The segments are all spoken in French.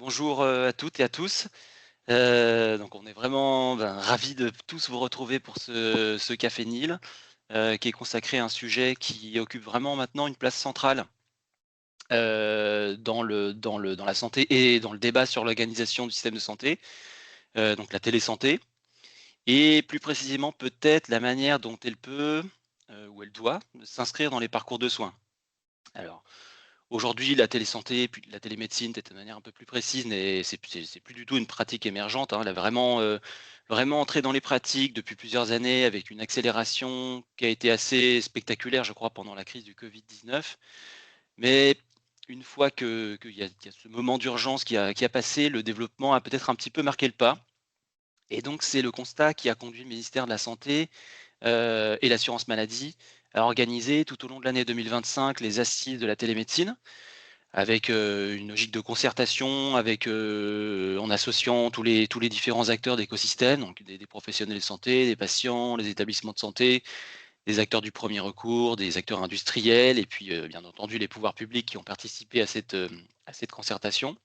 Bonjour, à toutes et à tous. Donc on est vraiment, ravis de tous vous retrouver pour ce Café Nil, qui est consacré à un sujet qui occupe vraiment maintenant une place centrale, dans la santé et dans le débat sur l'organisation du système de santé, donc la télésanté et plus précisément peut-être la manière dont elle peut, ou elle doit s'inscrire dans les parcours de soins. Alors aujourd'hui, la télésanté, puis la télémédecine, peut-être de manière un peu plus précise, c'est plus du tout une pratique émergente, hein. Elle a vraiment, vraiment entré dans les pratiques depuis plusieurs années avec une accélération qui a été assez spectaculaire, je crois, pendant la crise du Covid-19. Mais une fois qu'il y a ce moment d'urgence qui a passé, le développement a peut-être un petit peu marqué le pas et donc c'est le constat qui a conduit le ministère de la santé, et l'assurance maladie à organiser tout au long de l'année 2025 les assises de la télémédecine avec, une logique de concertation, avec, en associant tous les différents acteurs d'écosystème, donc des professionnels de santé, des patients, les établissements de santé, des acteurs du premier recours, des acteurs industriels et puis, bien entendu les pouvoirs publics qui ont participé à cette concertation.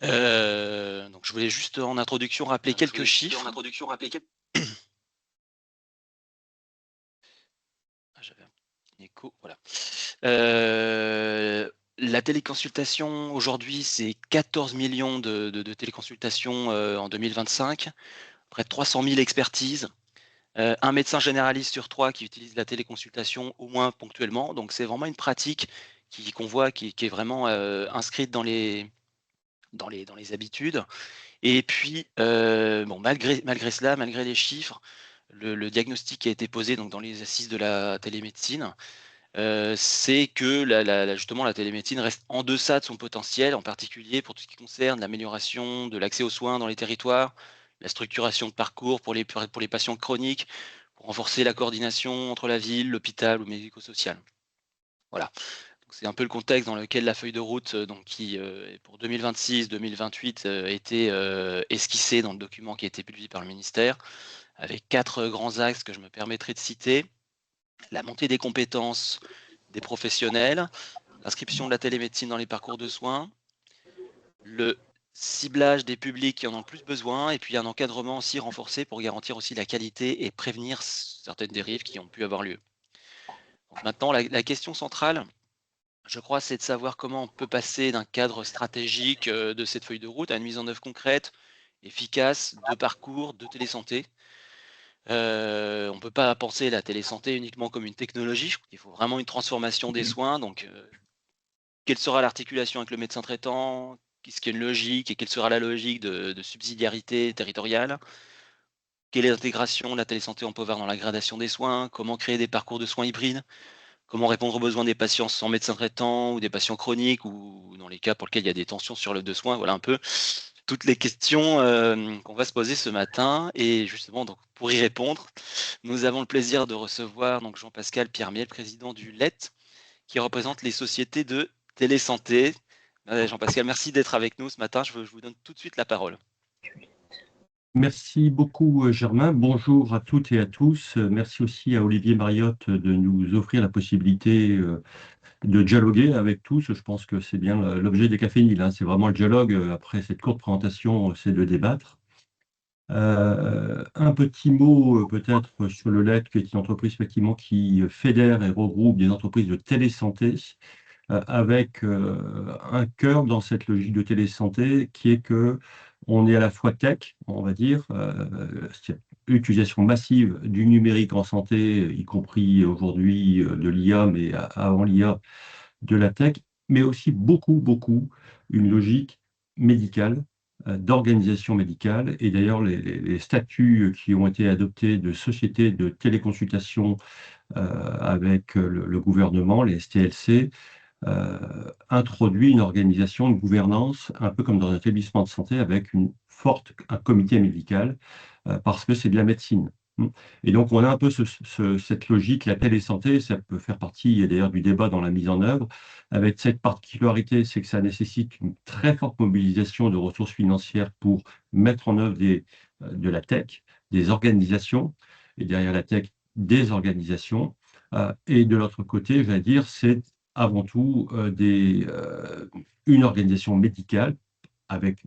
Donc je voulais juste en introduction rappeler quelques chiffres. Ah, j'avais un écho, voilà. La téléconsultation aujourd'hui, c'est 14 millions de téléconsultations, en 2025, près de 300 000 expertises, 1 médecin généraliste sur 3 qui utilise la téléconsultation au moins ponctuellement. Donc c'est vraiment une pratique qu'on voit qui est vraiment, inscrite dans les habitudes et puis, bon malgré cela, malgré les chiffres, le diagnostic qui a été posé donc dans les assises de la télémédecine, c'est que justement la télémédecine reste en deçà de son potentiel, en particulier pour tout ce qui concerne l'amélioration de l'accès aux soins dans les territoires, la structuration de parcours pour les patients chroniques, pour renforcer la coordination entre la ville, l'hôpital ou médico-social. Voilà, donc c'est un peu le contexte dans lequel la feuille de route, donc qui, est pour 2026-2028, a été, esquissée dans le document qui a été publié par le ministère, avec 4 grands axes que je me permettrai de citer. La montée des compétences des professionnels, l'inscription de la télémédecine dans les parcours de soins, le ciblage des publics qui en ont le plus besoin et puis un encadrement aussi renforcé pour garantir aussi la qualité et prévenir certaines dérives qui ont pu avoir lieu. Donc maintenant, la question centrale, je crois, c'est de savoir comment on peut passer d'un cadre stratégique de cette feuille de route à une mise en œuvre concrète, efficace, de parcours, de télésanté. On ne peut pas penser la télésanté uniquement comme une technologie. Je crois qu'il faut vraiment une transformation des soins. Donc, quelle sera l'articulation avec le médecin traitant? Qu'est-ce qu'il y a une logique et quelle sera la logique de subsidiarité territoriale? Quelle est l'intégration de la télésanté en Povert dans la gradation des soins? Comment créer des parcours de soins hybrides? Comment répondre aux besoins des patients sans médecin traitant ou des patients chroniques ou dans les cas pour lesquels il y a des tensions sur l'offre de soins? Voilà un peu toutes les questions, qu'on va se poser ce matin et justement donc pour y répondre, nous avons le plaisir de recevoir donc Jean-Pascal Piermier, président du LET, qui représente les sociétés de télésanté. Jean-Pascal, merci d'être avec nous ce matin. Je vous donne tout de suite la parole. Merci beaucoup, Germain. Bonjour à toutes et à tous. Merci aussi à Olivier Mariotte de nous offrir la possibilité de dialoguer avec tous. Je pense que c'est bien l'objet des Cafés Nil, hein. C'est vraiment le dialogue. Après cette courte présentation, c'est de débattre. Un petit mot peut-être sur le LED, qui est une entreprise effectivement qui fédère et regroupe des entreprises de télésanté avec un cœur dans cette logique de télésanté qui est que on est à la fois tech, on va dire, c'est l'utilisation massive du numérique en santé, y compris aujourd'hui de l'IA, mais avant l'IA, de la tech, mais aussi beaucoup une logique médicale, d'organisation médicale. Et d'ailleurs, les statuts qui ont été adoptés de sociétés de téléconsultation avec le gouvernement, les STLC, introduit une organisation, une gouvernance, un peu comme dans un établissement de santé, avec un comité médical, parce que c'est de la médecine. Et donc, on a un peu cette logique, la télésanté, ça peut faire partie d'ailleurs du débat dans la mise en œuvre, avec cette particularité, c'est que ça nécessite une très forte mobilisation de ressources financières pour mettre en œuvre de la tech, des organisations, et derrière la tech, des organisations. Et de l'autre côté, je vais dire, c'est avant tout une organisation médicale avec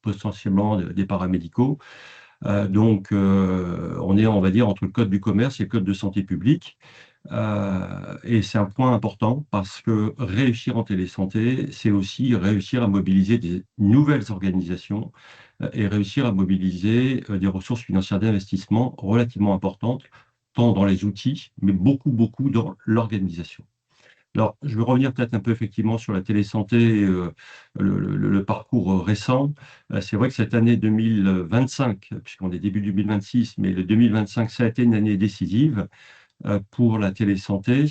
potentiellement des paramédicaux. On est, on va dire, entre le code du commerce et le code de santé publique. Et c'est un point important parce que réussir en télésanté, c'est aussi réussir à mobiliser des nouvelles organisations et réussir à mobiliser des ressources financières d'investissement relativement importantes, tant dans les outils, mais beaucoup, beaucoup dans l'organisation. Alors, je vais revenir peut-être un peu effectivement sur la télésanté, le parcours récent. C'est vrai que cette année 2025, puisqu'on est début 2026, mais le 2025, ça a été une année décisive pour la télésanté,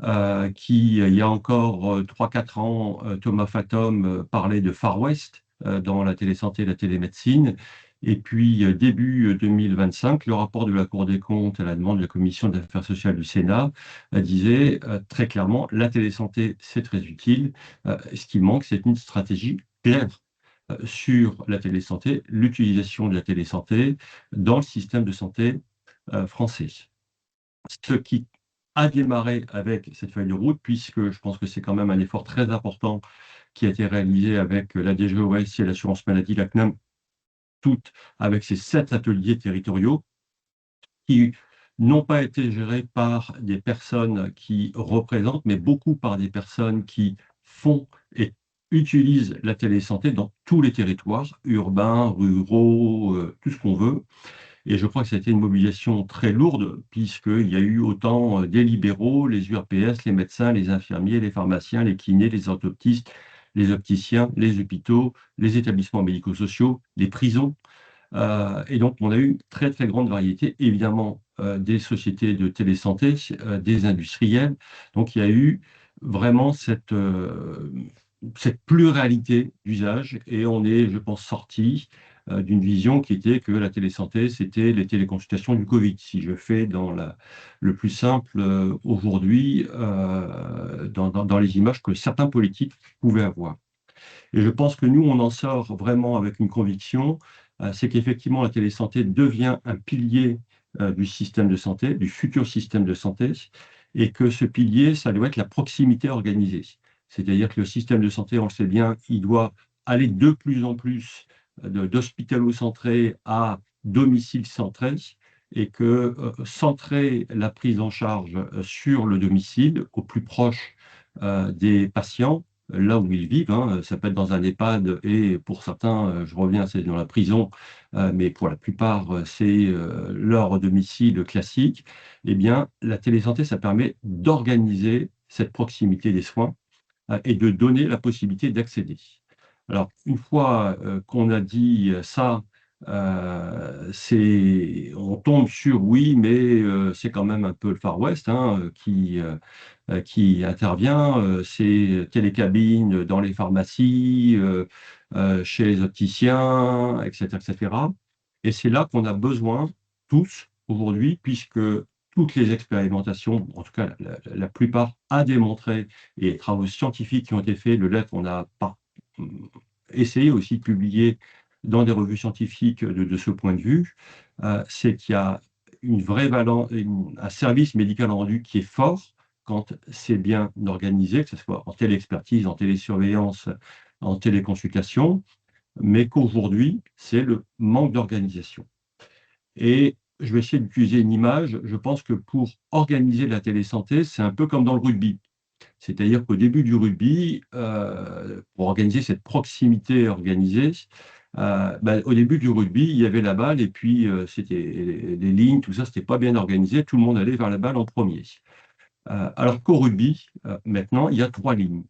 il y a encore 3-4 ans, Thomas Fattom parlait de Far West dans la télésanté et la télémédecine. Et puis, début 2025, le rapport de la Cour des comptes à la demande de la Commission des affaires sociales du Sénat disait très clairement, la télésanté, c'est très utile. Ce qui manque, c'est une stratégie claire sur la télésanté, l'utilisation de la télésanté dans le système de santé français. Ce qui a démarré avec cette feuille de route, puisque je pense que c'est quand même un effort très important qui a été réalisé avec la DGOS et l'assurance maladie, la CNAM, toutes avec ces 7 ateliers territoriaux qui n'ont pas été gérés par des personnes qui représentent, mais beaucoup par des personnes qui font et utilisent la télésanté dans tous les territoires, urbains, ruraux, tout ce qu'on veut. Et je crois que ça a été une mobilisation très lourde, puisqu'il y a eu autant des libéraux, les URPS, les médecins, les infirmiers, les pharmaciens, les kinés, les orthoptistes, les opticiens, les hôpitaux, les établissements médico-sociaux, les prisons. Et donc, on a eu une très, très grande variété, évidemment, des sociétés de télésanté, des industriels. Donc, il y a eu vraiment cette pluralité d'usages et on est, je pense, sorti d'une vision qui était que la télésanté, c'était les téléconsultations du Covid. Si je fais le plus simple aujourd'hui, dans les images que certains politiques pouvaient avoir. Et je pense que nous, on en sort vraiment avec une conviction, c'est qu'effectivement, la télésanté devient un pilier du système de santé, du futur système de santé, et que ce pilier, ça doit être la proximité organisée. C'est-à-dire que le système de santé, on le sait bien, il doit aller de plus en plus d'hospitalo-centré à domicile-centré, et que centrer la prise en charge sur le domicile, au plus proche des patients, là où ils vivent, hein, ça peut être dans un EHPAD et pour certains, je reviens, c'est dans la prison, mais pour la plupart, c'est leur domicile classique. Eh bien, la télésanté, ça permet d'organiser cette proximité des soins et de donner la possibilité d'accéder. Alors, une fois qu'on a dit ça, on tombe sur oui, mais c'est quand même un peu le Far West hein, qui intervient. C'est télécabines dans les pharmacies, chez les opticiens, etc., etc. Et c'est là qu'on a besoin, tous, aujourd'hui, puisque toutes les expérimentations, en tout cas la plupart, a démontré, et les travaux scientifiques qui ont été faits, le lettre, on a essayé aussi de publier dans des revues scientifiques de ce point de vue, c'est qu'il y a une vraie valence, un service médical rendu qui est fort quand c'est bien organisé, que ce soit en téléexpertise, en télésurveillance, en téléconsultation, mais qu'aujourd'hui, c'est le manque d'organisation. Et je vais essayer d'utiliser une image. Je pense que pour organiser la télésanté, c'est un peu comme dans le rugby. C'est-à-dire qu'au début du rugby, pour organiser cette proximité organisée, au début du rugby, il y avait la balle et puis c'était les lignes, tout ça, c'était pas bien organisé. Tout le monde allait vers la balle en premier. Alors qu'au rugby, maintenant, il y a 3 lignes.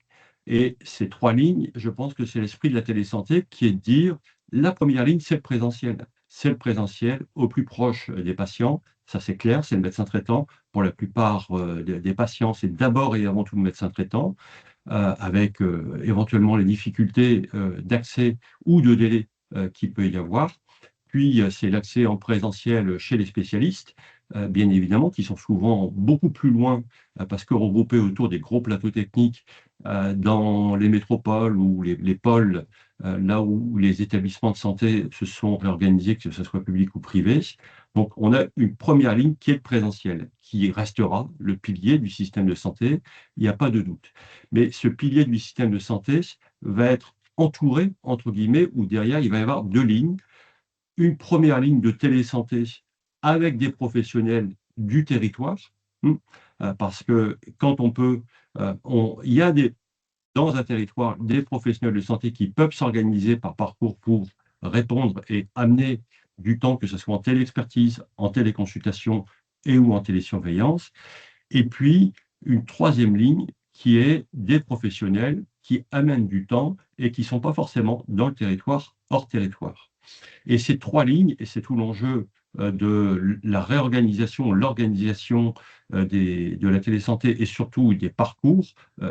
Et ces 3 lignes, je pense que c'est l'esprit de la télésanté qui est de dire la première ligne, c'est le présentiel. C'est le présentiel au plus proche des patients. Ça, c'est clair, c'est le médecin traitant. Pour la plupart des patients, c'est d'abord et avant tout le médecin traitant, avec éventuellement les difficultés d'accès ou de délai qu'il peut y avoir. Puis, c'est l'accès en présentiel chez les spécialistes. bien évidemment, qui sont souvent beaucoup plus loin, parce que regroupés autour des gros plateaux techniques dans les métropoles ou les pôles, là où les établissements de santé se sont réorganisés, que ce soit public ou privé. Donc, on a une première ligne qui est le présentiel, qui restera le pilier du système de santé, il n'y a pas de doute. Mais ce pilier du système de santé va être entouré, entre guillemets, où derrière, il va y avoir deux lignes. Une première ligne de télésanté avec des professionnels du territoire, parce que quand on peut, il y a dans un territoire des professionnels de santé qui peuvent s'organiser par parcours pour répondre et amener du temps, que ce soit en téléexpertise, en téléconsultation et ou en télésurveillance. Et puis, une troisième ligne qui est des professionnels qui amènent du temps et qui ne sont pas forcément dans le territoire, hors territoire. Et ces trois lignes, et c'est tout l'enjeu de la réorganisation, l'organisation de la télésanté et surtout des parcours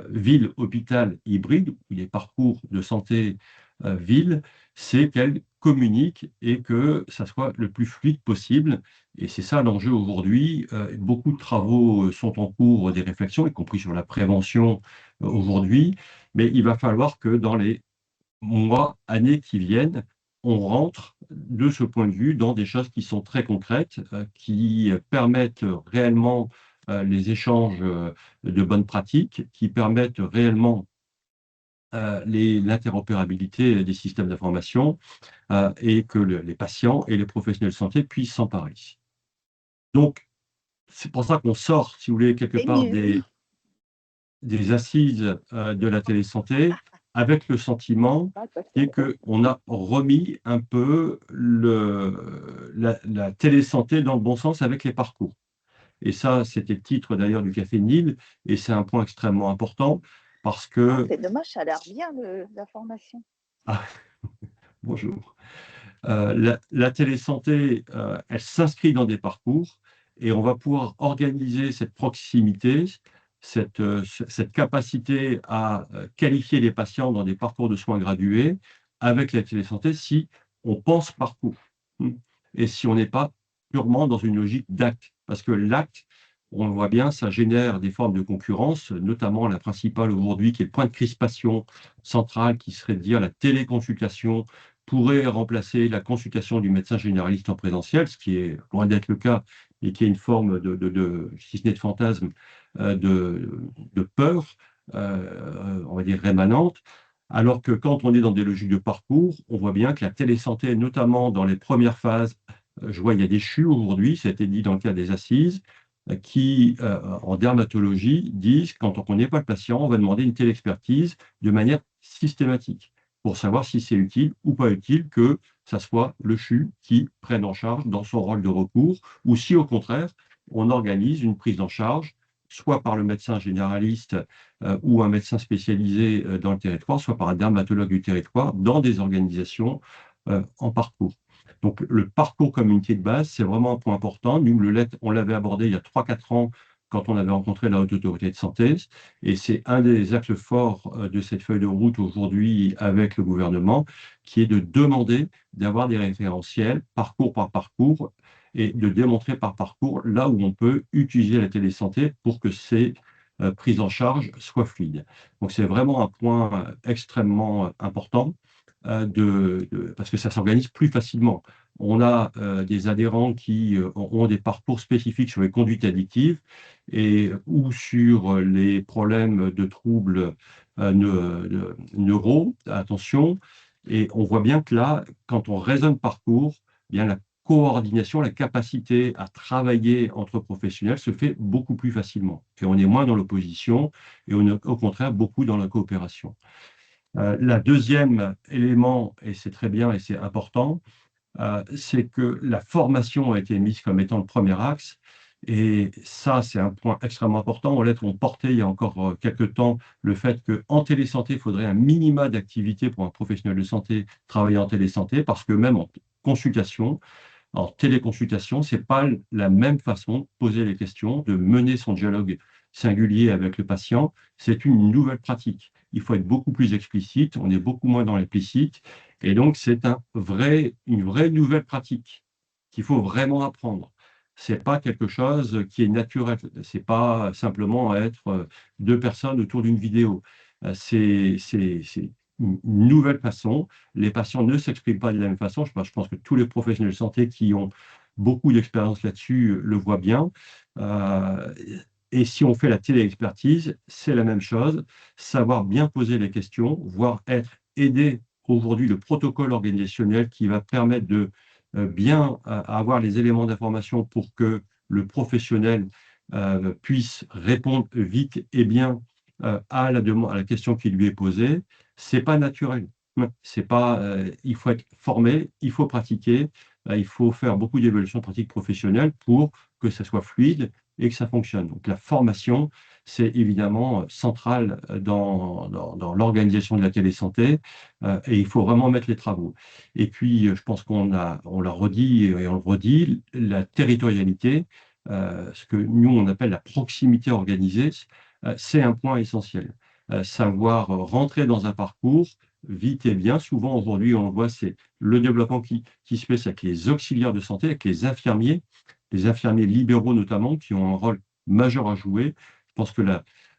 ville, hôpital, hybride, ou des parcours de santé ville, c'est qu'elles communiquent et que ça soit le plus fluide possible. Et c'est ça l'enjeu aujourd'hui. Beaucoup de travaux sont en cours, des réflexions, y compris sur la prévention aujourd'hui, mais il va falloir que dans les mois, années qui viennent, on rentre de ce point de vue dans des choses qui sont très concrètes, qui permettent réellement les échanges de bonnes pratiques, qui permettent réellement l'interopérabilité des systèmes d'information et que les patients et les professionnels de santé puissent s'emparer. Donc, c'est pour ça qu'on sort, si vous voulez, quelque C'est part mieux. des assises de la télésanté avec le sentiment qu'on a remis un peu la télésanté dans le bon sens avec les parcours. Et ça, c'était le titre d'ailleurs du Café Nil, et c'est un point extrêmement important parce que... C'est dommage, ça a l'air bien, la formation. Ah, bonjour. La télésanté, elle s'inscrit dans des parcours et on va pouvoir organiser cette proximité, cette capacité à qualifier les patients dans des parcours de soins gradués avec la télésanté si on pense parcours et si on n'est pas purement dans une logique d'acte. Parce que l'acte, on le voit bien, ça génère des formes de concurrence, notamment la principale aujourd'hui qui est le point de crispation central qui serait de dire la téléconsultation pourrait remplacer la consultation du médecin généraliste en présentiel, ce qui est loin d'être le cas, et qui est une forme si ce n'est de fantasme, de peur, on va dire rémanente, alors que quand on est dans des logiques de parcours, on voit bien que la télésanté, notamment dans les premières phases, je vois il y a des CHU aujourd'hui, ça a été dit dans le cas des assises, qui, en dermatologie, disent quand on ne connaît pas le patient, on va demander une téléexpertise de manière systématique pour savoir si c'est utile ou pas utile que ça soit le CHU qui prenne en charge dans son rôle de recours, ou si au contraire, on organise une prise en charge, soit par le médecin généraliste ou un médecin spécialisé dans le territoire, soit par un dermatologue du territoire, dans des organisations en parcours. Donc, le parcours communauté de base, c'est vraiment un point important. Nous, on l'avait abordé il y a 3-4 ans quand on avait rencontré la Haute Autorité de Santé. Et c'est un des axes forts de cette feuille de route aujourd'hui avec le gouvernement, qui est de demander d'avoir des référentiels parcours par parcours et de démontrer par parcours là où on peut utiliser la télésanté pour que ces prises en charge soient fluides. Donc, c'est vraiment un point extrêmement important parce que ça s'organise plus facilement. On a des adhérents qui ont des parcours spécifiques sur les conduites addictives ou sur les problèmes de troubles neuro, attention. Et on voit bien que là, quand on raisonne parcours, eh bien la coordination, la capacité à travailler entre professionnels se fait beaucoup plus facilement. Et on est moins dans l'opposition et on est au contraire beaucoup dans la coopération. La deuxième élément, et c'est très bien et c'est important, c'est que la formation a été mise comme étant le premier axe. Et ça, c'est un point extrêmement important. En lettres, on portait il y a encore quelques temps le fait qu'en télésanté, il faudrait un minima d'activité pour un professionnel de santé travailler en télésanté, parce que même en consultation, en téléconsultation, ce n'est pas la même façon de poser les questions, de mener son dialogue singulier avec le patient. C'est une nouvelle pratique. Il faut être beaucoup plus explicite, on est beaucoup moins dans l'implicite. Et donc, c'est une vraie nouvelle pratique qu'il faut vraiment apprendre. C'est pas quelque chose qui est naturel. C'est pas simplement être deux personnes autour d'une vidéo. C'est une nouvelle façon. Les patients ne s'expriment pas de la même façon. Je pense que tous les professionnels de santé qui ont beaucoup d'expérience là-dessus le voient bien. Euh, et si on fait la téléexpertise, c'est la même chose. Savoir bien poser les questions, voire être aidé aujourd'hui le protocole organisationnel qui va permettre de bien avoir les éléments d'information pour que le professionnel puisse répondre vite et bien à la question qui lui est posée. C'est pas naturel. C'est pas, il faut être formé, il faut pratiquer, il faut faire beaucoup d'évaluations de pratiques professionnelles pour que ça soit fluide et que ça fonctionne. Donc la formation, c'est évidemment central dans l'organisation de la télésanté et il faut vraiment mettre les travaux. Et puis, je pense on l'a redit et on le redit, la territorialité, ce que nous, on appelle la proximité organisée, c'est un point essentiel. Savoir rentrer dans un parcours vite et bien. Souvent, aujourd'hui, on le voit, c'est le développement qui se fait c'est avec les auxiliaires de santé, avec les infirmiers libéraux notamment, qui ont un rôle majeur à jouer. Je pense que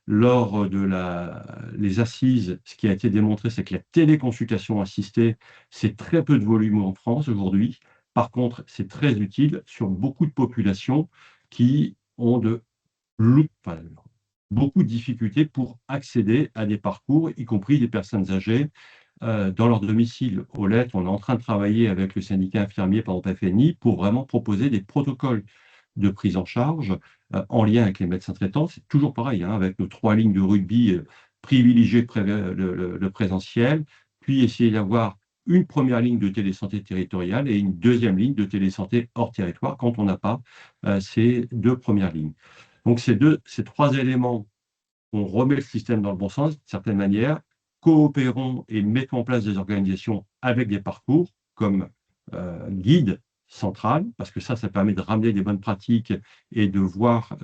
lors de les assises, ce qui a été démontré, c'est que la téléconsultation assistée, c'est très peu de volume en France aujourd'hui. Par contre, c'est très utile sur beaucoup de populations qui ont enfin, beaucoup de difficultés pour accéder à des parcours, y compris des personnes âgées, dans leur domicile. Au LET, on est en train de travailler avec le syndicat infirmier, par exemple FNI, pour vraiment proposer des protocoles de prise en charge en lien avec les médecins traitants. C'est toujours pareil, hein, avec nos 3 lignes de rugby, privilégier le présentiel, puis essayer d'avoir une première ligne de télésanté territoriale et une deuxième ligne de télésanté hors territoire quand on n'a pas ces 2 premières lignes. Donc ces 3 éléments, on remet le système dans le bon sens, d'une certaine manière, coopérons et mettons en place des organisations avec des parcours comme guide central, parce que ça permet de ramener des bonnes pratiques et de voir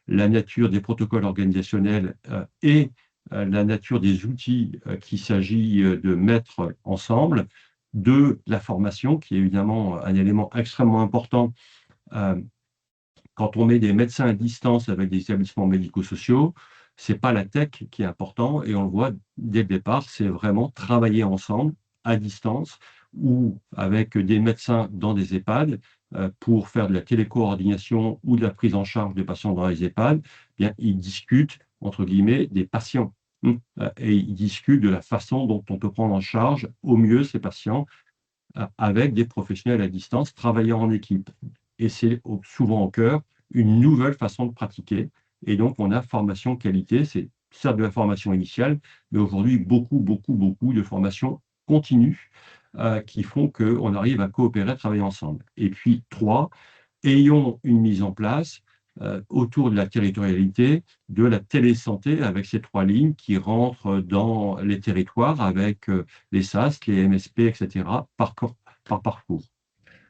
la nature des protocoles organisationnels et la nature des outils qu'il s'agit de mettre ensemble, de la formation, qui est évidemment un élément extrêmement important euh, quand on met des médecins à distance avec des établissements médico-sociaux, c'est pas la tech qui est important et on le voit dès le départ, c'est vraiment travailler ensemble à distance ou avec des médecins dans des EHPAD pour faire de la télécoordination ou de la prise en charge des patients dans les EHPAD. Bien, ils discutent entre guillemets des patients et ils discutent de la façon dont on peut prendre en charge au mieux ces patients avec des professionnels à distance travaillant en équipe. Et c'est souvent au cœur une nouvelle façon de pratiquer. Et donc, on a formation qualité, c'est certes de la formation initiale, mais aujourd'hui, beaucoup de formations continues qui font qu'on arrive à coopérer, à travailler ensemble. Et puis, 3, ayons une mise en place autour de la territorialité, de la télésanté avec ces 3 lignes qui rentrent dans les territoires avec les SAS, les MSP, etc., par parcours.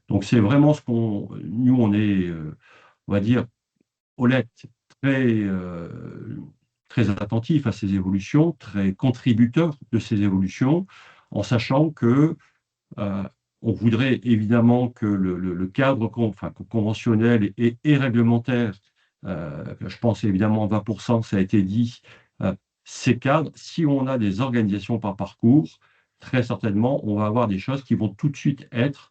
Donc c'est vraiment nous on est, on va dire, honnête, très attentif à ces évolutions, très contributeur de ces évolutions, en sachant que euh, on voudrait évidemment que le cadre conventionnel et réglementaire, je pense évidemment 20%, ça a été dit, ces cadres, si on a des organisations par parcours, très certainement, on va avoir des choses qui vont tout de suite être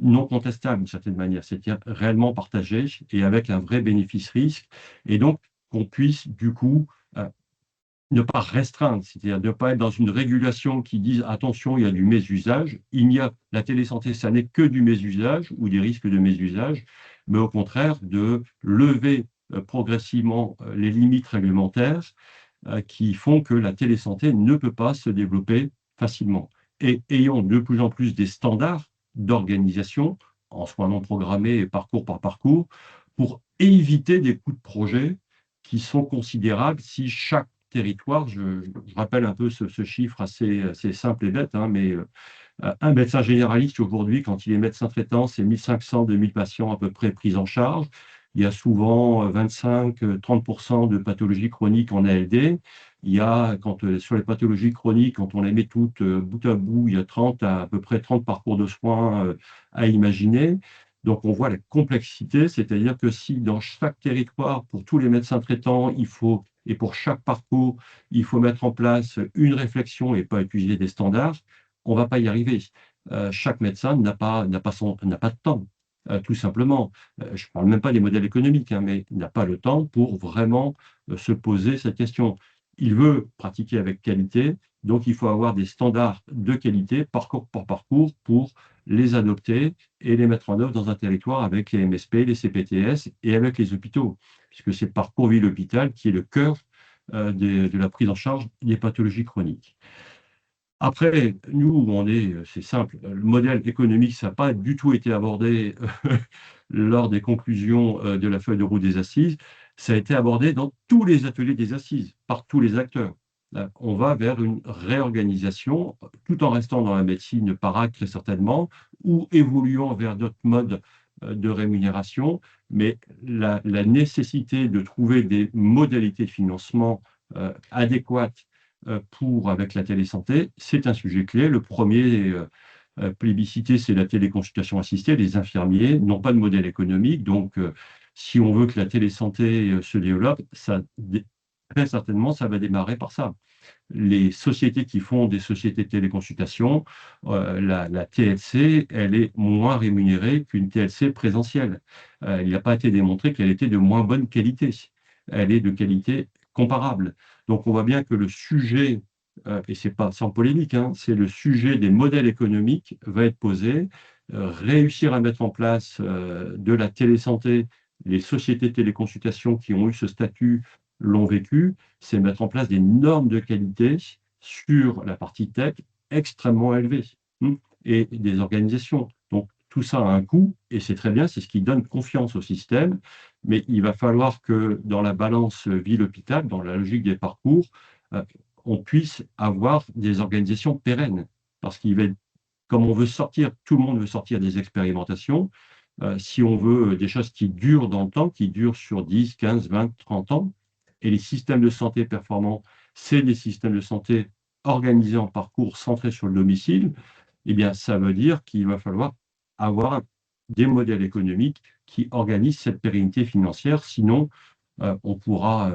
non contestables d'une certaine manière, c'est-à-dire réellement partagées et avec un vrai bénéfice-risque, et donc qu'on puisse du coup ne pas restreindre, c'est-à-dire ne pas être dans une régulation qui dise attention, il y a du mésusage. La télésanté, ça n'est que du mésusage ou des risques de mésusage, mais au contraire de lever progressivement les limites réglementaires qui font que la télésanté ne peut pas se développer facilement. Et ayant de plus en plus des standards d'organisation, en soins non programmés et parcours par parcours, pour éviter des coûts de projet qui sont considérables si chaque territoire, je rappelle un peu ce chiffre assez simple et bête, hein, mais un médecin généraliste aujourd'hui, quand il est médecin traitant, c'est 1500-2000 patients à peu près pris en charge. Il y a souvent 25-30% de pathologies chroniques en ALD. Il y a, sur les pathologies chroniques, quand on les met toutes bout à bout, il y a à peu près 30 parcours de soins à imaginer. Donc, on voit la complexité, c'est-à-dire que si dans chaque territoire, pour tous les médecins traitants, et pour chaque parcours, il faut mettre en place une réflexion et pas utiliser des standards, on ne va pas y arriver. Chaque médecin n'a pas de temps, tout simplement. Je ne parle même pas des modèles économiques, hein, mais n'a pas le temps pour vraiment se poser cette question. Il veut pratiquer avec qualité, donc il faut avoir des standards de qualité, parcours par parcours, pour les adopter et les mettre en œuvre dans un territoire avec les MSP, les CPTS et avec les hôpitaux, puisque c'est parcours ville-hôpital qui est le cœur de la prise en charge des pathologies chroniques. Après, nous, c'est simple, le modèle économique, ça n'a pas du tout été abordé lors des conclusions de la feuille de route des assises. Ça a été abordé dans tous les ateliers des assises, par tous les acteurs. On va vers une réorganisation, tout en restant dans la médecine par acte très certainement, ou évoluant vers d'autres modes de rémunération, mais la nécessité de trouver des modalités de financement adéquates avec la télésanté, c'est un sujet clé. Le premier plébiscité, c'est la téléconsultation assistée. Les infirmiers n'ont pas de modèle économique, donc si on veut que la télésanté se développe, très certainement, ça va démarrer par ça. Les sociétés qui font des sociétés de téléconsultation, la TLC, elle est moins rémunérée qu'une TLC présentielle. Il n'a pas été démontré qu'elle était de moins bonne qualité. Elle est de qualité comparable. Donc on voit bien que le sujet, et ce n'est pas sans polémique, hein, c'est le sujet des modèles économiques va être posé. Réussir à mettre en place de la télésanté, les sociétés de téléconsultation qui ont eu ce statut l'ont vécu, c'est mettre en place des normes de qualité sur la partie tech extrêmement élevées et des organisations. Donc, tout ça a un coût et c'est très bien, c'est ce qui donne confiance au système, mais il va falloir que dans la balance ville-hôpital, dans la logique des parcours, on puisse avoir des organisations pérennes. Parce qu'il va être, comme on veut sortir, tout le monde veut sortir des expérimentations, si on veut des choses qui durent dans le temps, qui durent sur 10, 15, 20, 30 ans, et les systèmes de santé performants, c'est des systèmes de santé organisés en parcours centrés sur le domicile, eh bien, ça veut dire qu'il va falloir avoir des modèles économiques qui organisent cette pérennité financière. Sinon, on pourra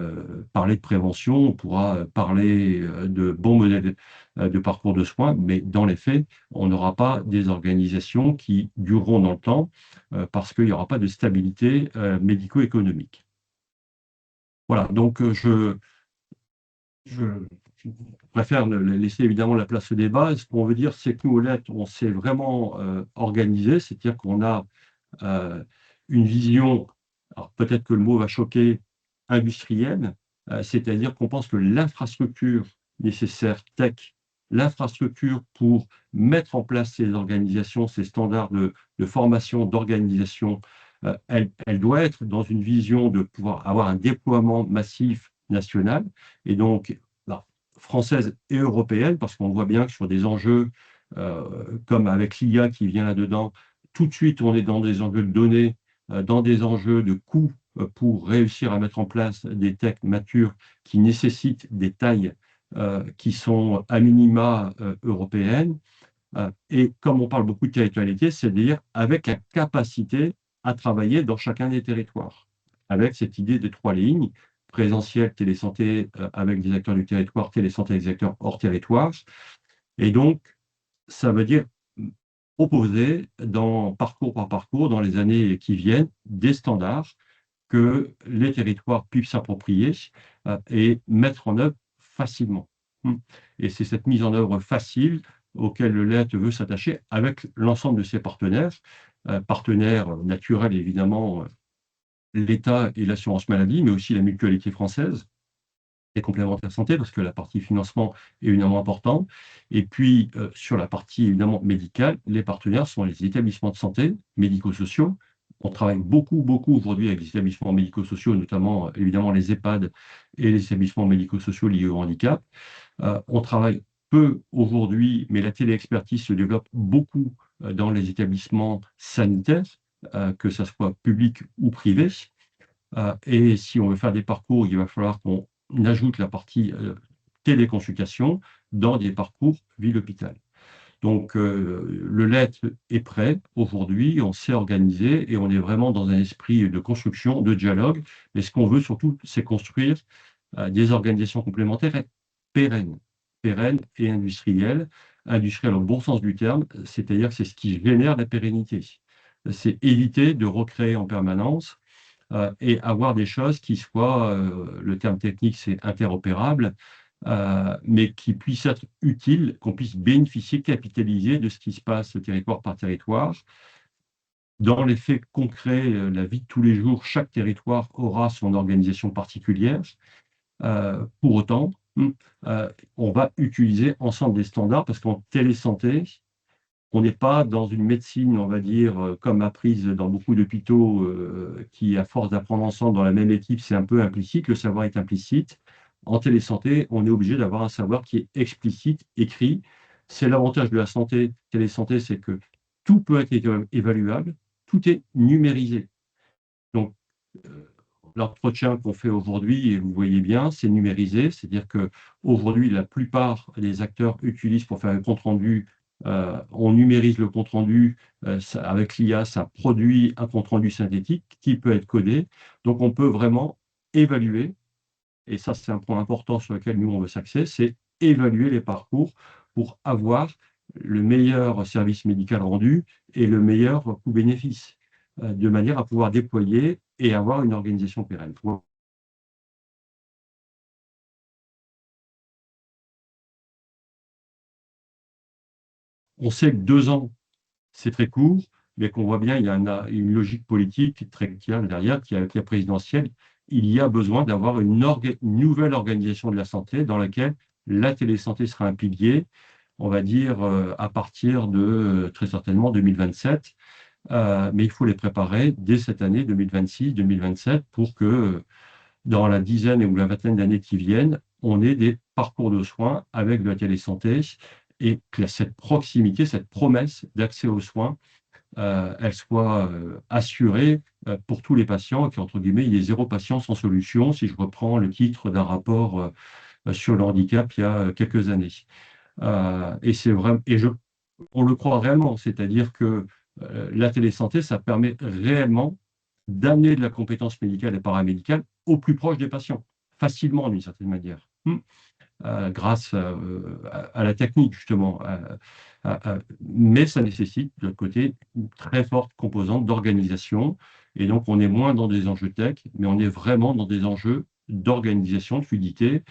parler de prévention, on pourra parler de bons modèles de parcours de soins, mais dans les faits, on n'aura pas des organisations qui dureront dans le temps parce qu'il n'y aura pas de stabilité médico-économique. Voilà, donc je préfère laisser évidemment la place au débat. Ce qu'on veut dire, c'est que nous, au LET, on s'est vraiment organisé, c'est-à-dire qu'on a une vision, alors peut-être que le mot va choquer, industrielle, c'est-à-dire qu'on pense que l'infrastructure nécessaire tech, l'infrastructure pour mettre en place ces organisations, ces standards de formation, d'organisation, elle doit être dans une vision de pouvoir avoir un déploiement massif national, et donc française et européenne, parce qu'on voit bien que sur des enjeux comme avec l'IA qui vient là-dedans, tout de suite on est dans des enjeux de données, dans des enjeux de coûts pour réussir à mettre en place des techs matures qui nécessitent des tailles qui sont à minima européennes. Et comme on parle beaucoup de territorialité, c'est-à-dire avec la capacité à travailler dans chacun des territoires, avec cette idée de 3 lignes, présentiel, télésanté avec des acteurs du territoire, télésanté avec des acteurs hors territoire. Et donc, ça veut dire proposer, parcours par parcours, dans les années qui viennent, des standards que les territoires puissent s'approprier et mettre en œuvre facilement. Et c'est cette mise en œuvre facile auquel le LET veut s'attacher avec l'ensemble de ses partenaires, partenaires naturels évidemment, l'État et l'assurance maladie, mais aussi la mutualité française et complémentaire santé, parce que la partie financement est évidemment importante. Et puis, sur la partie évidemment médicale, les partenaires sont les établissements de santé médico-sociaux. On travaille beaucoup aujourd'hui avec les établissements médico-sociaux, notamment évidemment les EHPAD et les établissements médico-sociaux liés au handicap. On travaille peu aujourd'hui, mais la téléexpertise se développe beaucoup dans les établissements sanitaires, que ce soit public ou privé. Et si on veut faire des parcours, il va falloir qu'on ajoute la partie téléconsultation dans des parcours ville-hôpital. Donc, le LED est prêt aujourd'hui, on s'est organisé et on est vraiment dans un esprit de construction, de dialogue. Mais ce qu'on veut surtout, c'est construire des organisations complémentaires et pérennes, pérennes et industrielles. Industrielles au bon sens du terme, c'est-à-dire que c'est ce qui génère la pérennité. C'est éviter de recréer en permanence et avoir des choses qui soient, le terme technique c'est interopérable, mais qui puissent être utiles, qu'on puisse bénéficier, capitaliser de ce qui se passe territoire par territoire. Dans les faits concrets, la vie de tous les jours, chaque territoire aura son organisation particulière. Pour autant, on va utiliser ensemble des standards parce qu'en télésanté, on n'est pas dans une médecine, on va dire, comme apprise dans beaucoup d'hôpitaux, qui, à force d'apprendre ensemble dans la même équipe, c'est un peu implicite, le savoir est implicite. En télésanté, on est obligé d'avoir un savoir qui est explicite, écrit. C'est l'avantage de la santé, télésanté, c'est que tout peut être évaluable, tout est numérisé. Donc, l'entretien qu'on fait aujourd'hui, et vous voyez bien, c'est numérisé, c'est-à-dire qu'aujourd'hui, la plupart des acteurs utilisent pour faire un compte-rendu, on numérise le compte-rendu, avec l'IA, ça produit un compte-rendu synthétique qui peut être codé. Donc, on peut vraiment évaluer, et ça, c'est un point important sur lequel nous, on veut s'axer, c'est évaluer les parcours pour avoir le meilleur service médical rendu et le meilleur coût-bénéfice, de manière à pouvoir déployer et avoir une organisation pérenne. On sait que 2 ans, c'est très court, mais qu'on voit bien, il y a une logique politique très claire derrière, qui est avec la présidentielle. Il y a besoin d'avoir une nouvelle organisation de la santé dans laquelle la télésanté sera un pilier, on va dire, à partir de très certainement 2027. Mais il faut les préparer dès cette année 2026-2027 pour que dans la dizaine ou la vingtaine d'années qui viennent, on ait des parcours de soins avec de la télésanté et que cette proximité, cette promesse d'accès aux soins, elle soit assurée pour tous les patients et qu'entre guillemets, il y ait 0 patient sans solution, si je reprends le titre d'un rapport sur le handicap il y a quelques années. Et c'est vrai, on le croit réellement, c'est-à-dire que la télésanté, ça permet réellement d'amener de la compétence médicale et paramédicale au plus proche des patients, facilement d'une certaine manière, grâce à la technique justement. Mais ça nécessite de l'autre côté une très forte composante d'organisation, et donc on est moins dans des enjeux tech, mais on est vraiment dans des enjeux d'organisation, de fluidité.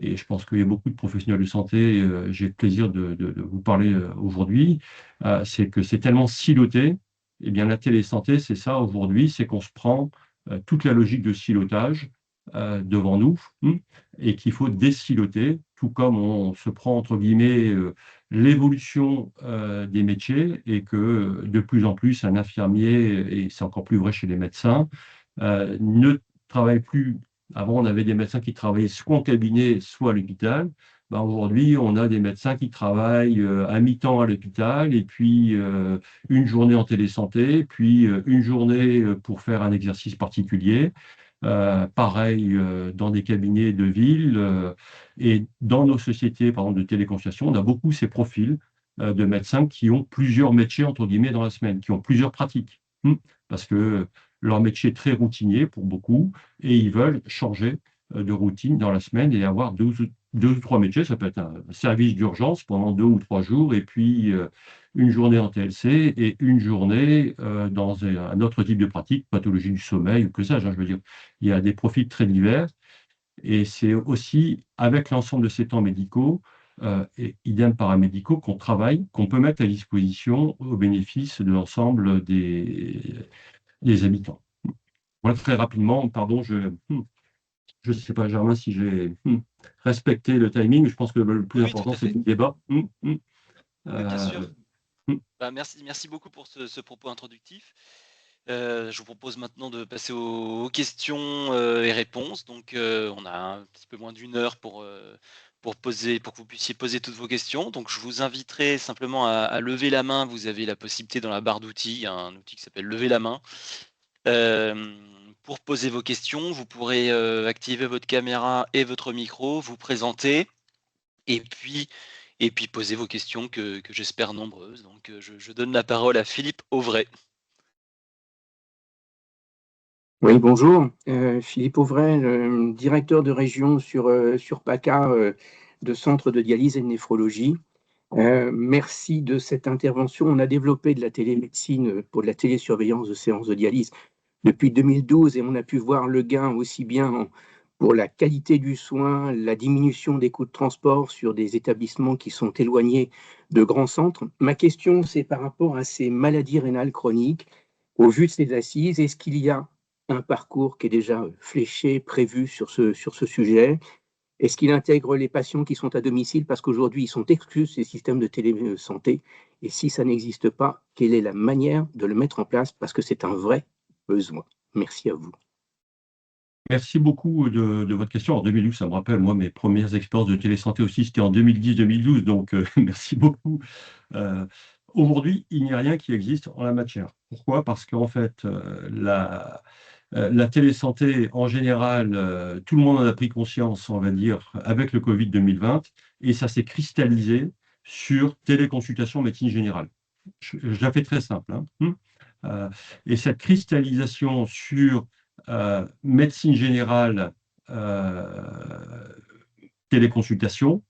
Et je pense qu'il y a beaucoup de professionnels de santé, j'ai le plaisir de vous parler aujourd'hui, c'est que c'est tellement siloté. Eh bien, la télésanté, c'est ça aujourd'hui, c'est qu'on se prend toute la logique de silotage devant nous, et qu'il faut désiloter, tout comme on se prend, entre guillemets, l'évolution des métiers, et que de plus en plus, un infirmier, et c'est encore plus vrai chez les médecins, ne travaille plus. Avant, on avait des médecins qui travaillaient soit en cabinet, soit à l'hôpital. Ben, aujourd'hui, on a des médecins qui travaillent à mi-temps à l'hôpital, et puis une journée en télésanté, puis une journée pour faire un exercice particulier. Pareil dans des cabinets de ville. Et dans nos sociétés, par exemple, de téléconsultation, on a beaucoup ces profils de médecins qui ont plusieurs métiers, entre guillemets, dans la semaine, qui ont plusieurs pratiques. Parce que leur métier est très routinier pour beaucoup, et ils veulent changer de routine dans la semaine et avoir deux ou trois métiers. Ça peut être un service d'urgence pendant 2 ou 3 jours, et puis une journée en TLC et une journée dans un autre type de pratique, pathologie du sommeil ou que sais-je. Je veux dire, il y a des profils très divers, et c'est aussi avec l'ensemble de ces temps médicaux et idem paramédicaux qu'on travaille, qu'on peut mettre à disposition au bénéfice de l'ensemble des habitants. Voilà, très rapidement, pardon, je ne sais pas, Germain, si j'ai respecté le timing, mais je pense que le plus Oui, tout important, à c'est fait. le débat. Oui, bien sûr. Hmm. Bah, merci beaucoup pour ce propos introductif. Je vous propose maintenant de passer aux questions et réponses. Donc, on a un petit peu moins d'1 heure pour que vous puissiez poser toutes vos questions. Donc, je vous inviterai simplement à lever la main. Vous avez la possibilité dans la barre d'outils, il y a un outil qui s'appelle lever la main. Pour poser vos questions, vous pourrez activer votre caméra et votre micro, vous présenter, et puis et puis poser vos questions que j'espère nombreuses. Donc je donne la parole à Philippe Auvray. Oui, bonjour. Philippe Auvray, directeur de région sur PACA de Centre de dialyse et de néphrologie. Merci de cette intervention. On a développé de la télémédecine pour de la télésurveillance de séances de dialyse depuis 2012 et on a pu voir le gain aussi bien pour la qualité du soin, la diminution des coûts de transport sur des établissements qui sont éloignés de grands centres. Ma question, c'est par rapport à ces maladies rénales chroniques. Au vu de ces assises, est-ce qu'il y a un parcours qui est déjà fléché, prévu sur ce sujet? Est-ce qu'il intègre les patients qui sont à domicile parce qu'aujourd'hui, ils sont exclus des systèmes de télésanté? Et si ça n'existe pas, quelle est la manière de le mettre en place? Parce que c'est un vrai besoin. Merci à vous. Merci beaucoup de votre question. En 2012, ça me rappelle, moi, mes premières expériences de télésanté aussi, c'était en 2010-2012, donc merci beaucoup. Aujourd'hui, il n'y a rien qui existe en la matière. Pourquoi? Parce qu'en fait, la télésanté, en général, tout le monde en a pris conscience, on va dire, avec le Covid 2020, et ça s'est cristallisé sur téléconsultation médecine générale. Je la fais très simple. Et cette cristallisation sur médecine générale, téléconsultation,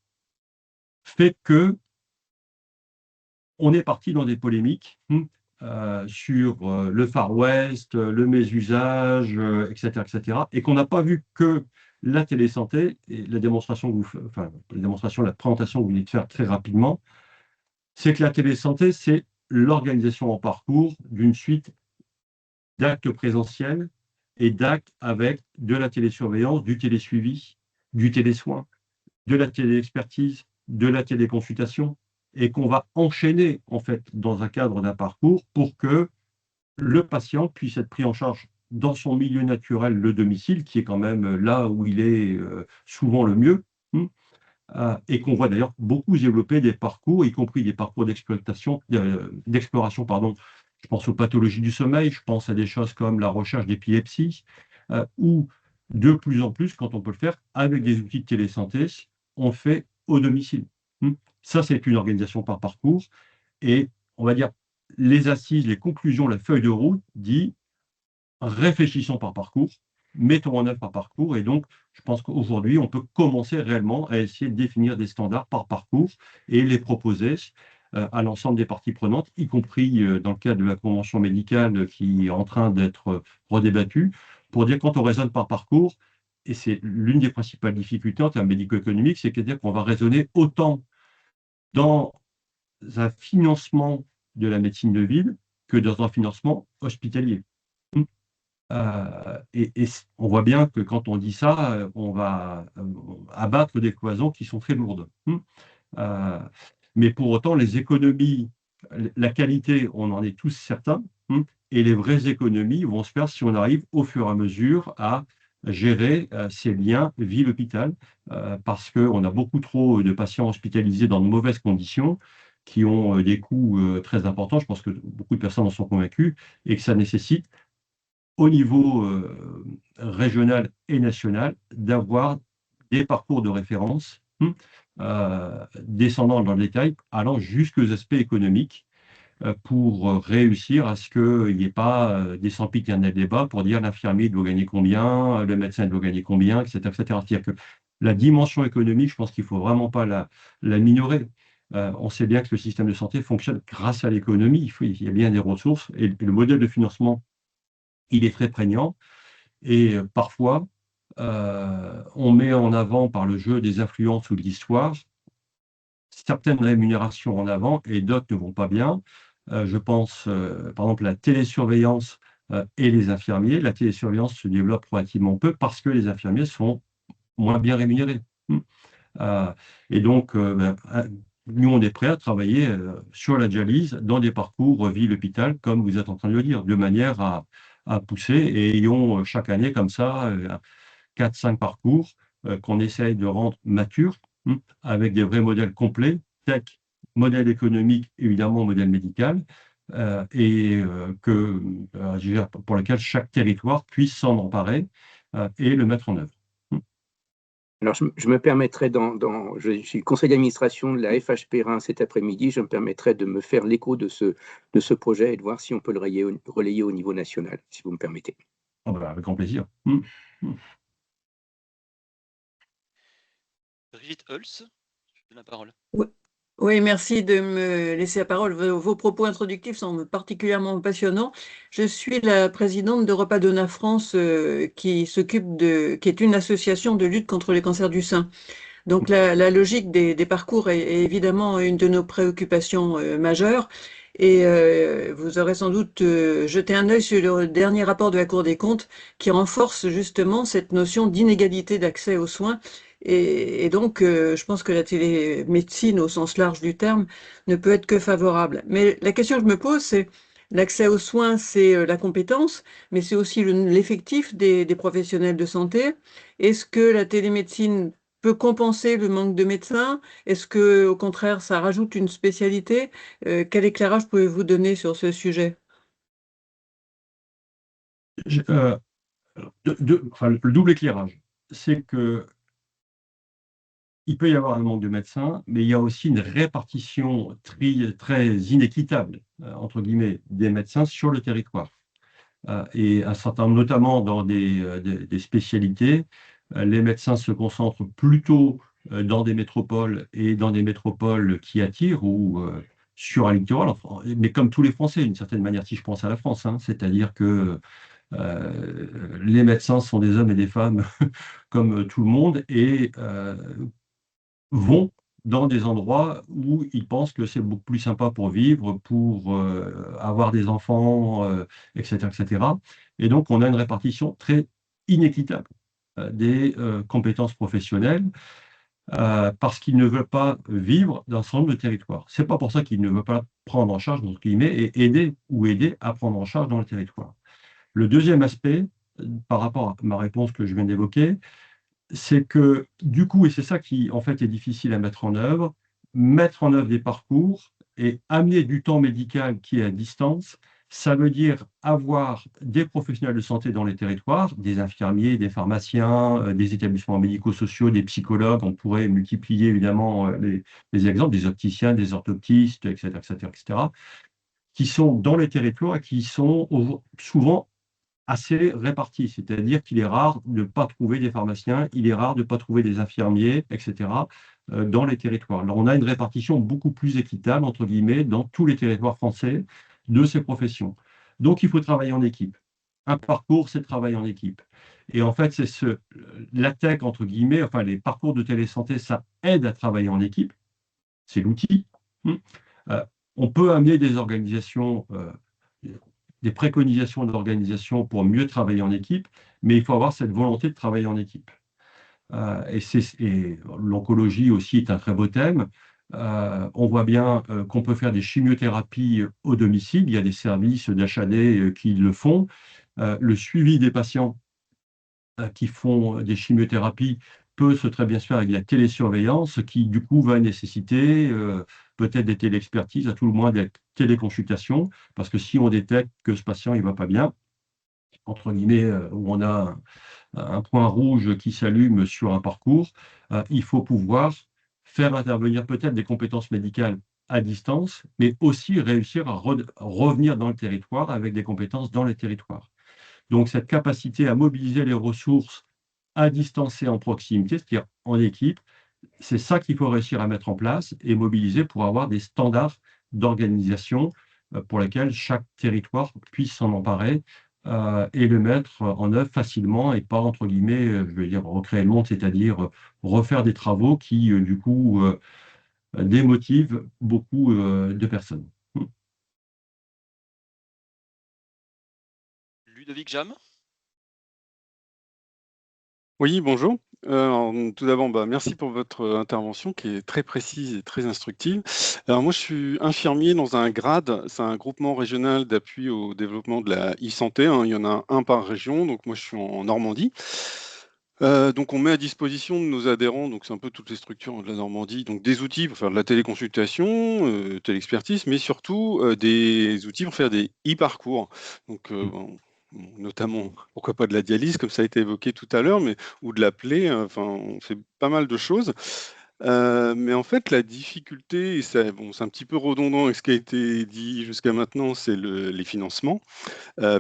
fait que on est parti dans des polémiques sur le Far West, le mésusage, etc., etc., et qu'on n'a pas vu que la télésanté et la démonstration la présentation que vous venez de faire très rapidement, c'est que la télésanté, c'est l'organisation en parcours d'une suite d'actes présentiels et d'actes avec de la télésurveillance, du télésuivi, du télésoin, de la téléexpertise, de la téléconsultation, et qu'on va enchaîner en fait dans un cadre d'un parcours pour que le patient puisse être pris en charge dans son milieu naturel, le domicile, qui est quand même là où il est souvent le mieux, et qu'on voit d'ailleurs beaucoup développer des parcours, y compris des parcours d'exploration, pardon. Je pense aux pathologies du sommeil, je pense à des choses comme la recherche d'épilepsie, où de plus en plus, quand on peut le faire avec des outils de télésanté, on fait au domicile. Ça, c'est une organisation par parcours. Et on va dire, les assises, les conclusions, la feuille de route dit réfléchissons par parcours, mettons en œuvre par parcours. Et donc, je pense qu'aujourd'hui, on peut commencer réellement à essayer de définir des standards par parcours et les proposer à l'ensemble des parties prenantes, y compris dans le cadre de la convention médicale qui est en train d'être redébattue, pour dire quand on raisonne par parcours, et c'est l'une des principales difficultés en termes médico-économiques, c'est-à-dire qu'on va raisonner autant dans un financement de la médecine de ville que dans un financement hospitalier. Et on voit bien que quand on dit ça, on va abattre des cloisons qui sont très lourdes. Mais pour autant, les économies, la qualité, on en est tous certains, et les vraies économies vont se faire si on arrive au fur et à mesure à gérer ces liens ville-hôpital, parce qu'on a beaucoup trop de patients hospitalisés dans de mauvaises conditions, qui ont des coûts très importants. Je pense que beaucoup de personnes en sont convaincues, et que ça nécessite au niveau régional et national, d'avoir des parcours de référence descendant dans le détail, allant jusqu'aux aspects économiques pour réussir à ce qu'il n'y ait pas des sempiternels débats pour dire l'infirmier doit gagner combien, le médecin doit gagner combien, etc. etc. C'est-à-dire que la dimension économique, je pense qu'il ne faut vraiment pas la minorer. On sait bien que le système de santé fonctionne grâce à l'économie, il y a bien des ressources, et le modèle de financement il est très prégnant, et parfois, on met en avant par le jeu des influences ou de l'histoire certaines rémunérations en avant et d'autres ne vont pas bien. Je pense, par exemple, la télésurveillance et les infirmiers. La télésurveillance se développe relativement peu parce que les infirmiers sont moins bien rémunérés. Et donc, nous, on est prêt à travailler sur la dialyse dans des parcours ville-hôpital, comme vous êtes en train de le dire, de manière à pousser, et ayons chaque année comme ça 4-5 parcours qu'on essaye de rendre matures, avec des vrais modèles complets, tech, modèle économique, évidemment modèle médical, pour lequel chaque territoire puisse s'en emparer et le mettre en œuvre. Alors, je me permettrai, je suis conseil d'administration de la FHP Reims cet après-midi, je me permettrai de me faire l'écho de ce projet et de voir si on peut le relayer au niveau national, si vous me permettez. Ah bah, avec grand plaisir. Brigitte Holz, je vous donne la parole. Oui, merci de me laisser la parole. Vos propos introductifs sont particulièrement passionnants. Je suis la présidente de Repas Donna France, qui est une association de lutte contre les cancers du sein. Donc la logique des parcours est évidemment une de nos préoccupations majeures. Et vous aurez sans doute jeté un œil sur le dernier rapport de la Cour des comptes qui renforce justement cette notion d'inégalité d'accès aux soins. Et donc, je pense que la télémédecine, au sens large du terme, ne peut être que favorable. Mais la question que je me pose, c'est l'accès aux soins, c'est la compétence, mais c'est aussi l'effectif des professionnels de santé. Est-ce que la télémédecine peut compenser le manque de médecins? Est-ce que, au contraire, ça rajoute une spécialité? Quel éclairage pouvez-vous donner sur ce sujet? Le double éclairage, c'est que il peut y avoir un manque de médecins, mais il y a aussi une répartition très inéquitable, entre guillemets, des médecins sur le territoire. Et un certain nombre, notamment dans des spécialités, les médecins se concentrent plutôt dans des métropoles et dans des métropoles qui attirent ou sur un littoral, mais comme tous les Français, d'une certaine manière, si je pense à la France, hein, c'est-à-dire que les médecins sont des hommes et des femmes comme tout le monde et vont dans des endroits où ils pensent que c'est beaucoup plus sympa pour vivre, pour avoir des enfants, etc., etc. Et donc, on a une répartition très inéquitable des compétences professionnelles parce qu'ils ne veulent pas vivre dans ce nombre de territoires. Ce n'est pas pour ça qu'ils ne veulent pas prendre en charge, entre guillemets, et aider à prendre en charge dans le territoire. Le deuxième aspect, par rapport à ma réponse que je viens d'évoquer, c'est que du coup, et c'est ça qui en fait est difficile à mettre en œuvre des parcours et amener du temps médical qui est à distance, ça veut dire avoir des professionnels de santé dans les territoires, des infirmiers, des pharmaciens, des établissements médico-sociaux, des psychologues, on pourrait multiplier évidemment les exemples, des opticiens, des orthoptistes, etc., etc., etc., qui sont dans les territoires et qui sont souvent assez répartis, c'est-à-dire qu'il est rare de ne pas trouver des pharmaciens, il est rare de ne pas trouver des infirmiers, etc., dans les territoires. Alors, on a une répartition beaucoup plus équitable, entre guillemets, dans tous les territoires français de ces professions. Donc, il faut travailler en équipe. Un parcours, c'est travailler en équipe. Et en fait, c'est la tech, entre guillemets, enfin, les parcours de télésanté, ça aide à travailler en équipe. C'est l'outil. On peut amener des organisations des préconisations d'organisation pour mieux travailler en équipe, mais il faut avoir cette volonté de travailler en équipe. Et l'oncologie aussi est un très beau thème. On voit bien qu'on peut faire des chimiothérapies au domicile. Il y a des services d'HAD qui le font. Le suivi des patients qui font des chimiothérapies peut très bien se faire avec la télésurveillance qui, du coup, va nécessiter peut-être des téléexpertises, à tout le moins des téléconsultations, parce que si on détecte que ce patient ne va pas bien, entre guillemets, où on a un point rouge qui s'allume sur un parcours, il faut pouvoir faire intervenir peut-être des compétences médicales à distance, mais aussi réussir à revenir dans le territoire avec des compétences dans les territoires. Donc, cette capacité à mobiliser les ressources à distance et en proximité, c'est-à-dire en équipe, c'est ça qu'il faut réussir à mettre en place et mobiliser pour avoir des standards d'organisation pour lesquels chaque territoire puisse s'en emparer et le mettre en œuvre facilement et pas, entre guillemets, je veux dire, recréer le monde, c'est-à-dire refaire des travaux qui, du coup, démotivent beaucoup de personnes. Ludovic Jam. Oui, bonjour. Tout d'abord, merci pour votre intervention qui est très précise et très instructive. Alors moi, je suis infirmier dans un GRAD, c'est un groupement régional d'appui au développement de la e-santé, hein. Il y en a un par région, donc moi je suis en Normandie. Donc on met à disposition de nos adhérents, donc c'est un peu toutes les structures de la Normandie, donc des outils pour faire de la téléconsultation, téléexpertise, mais surtout des outils pour faire des e-parcours. Donc notamment, pourquoi pas de la dialyse, comme ça a été évoqué tout à l'heure, ou de la plaie, enfin, on fait pas mal de choses. Mais en fait, la difficulté, et c'est un petit peu redondant avec ce qui a été dit jusqu'à maintenant, c'est les financements.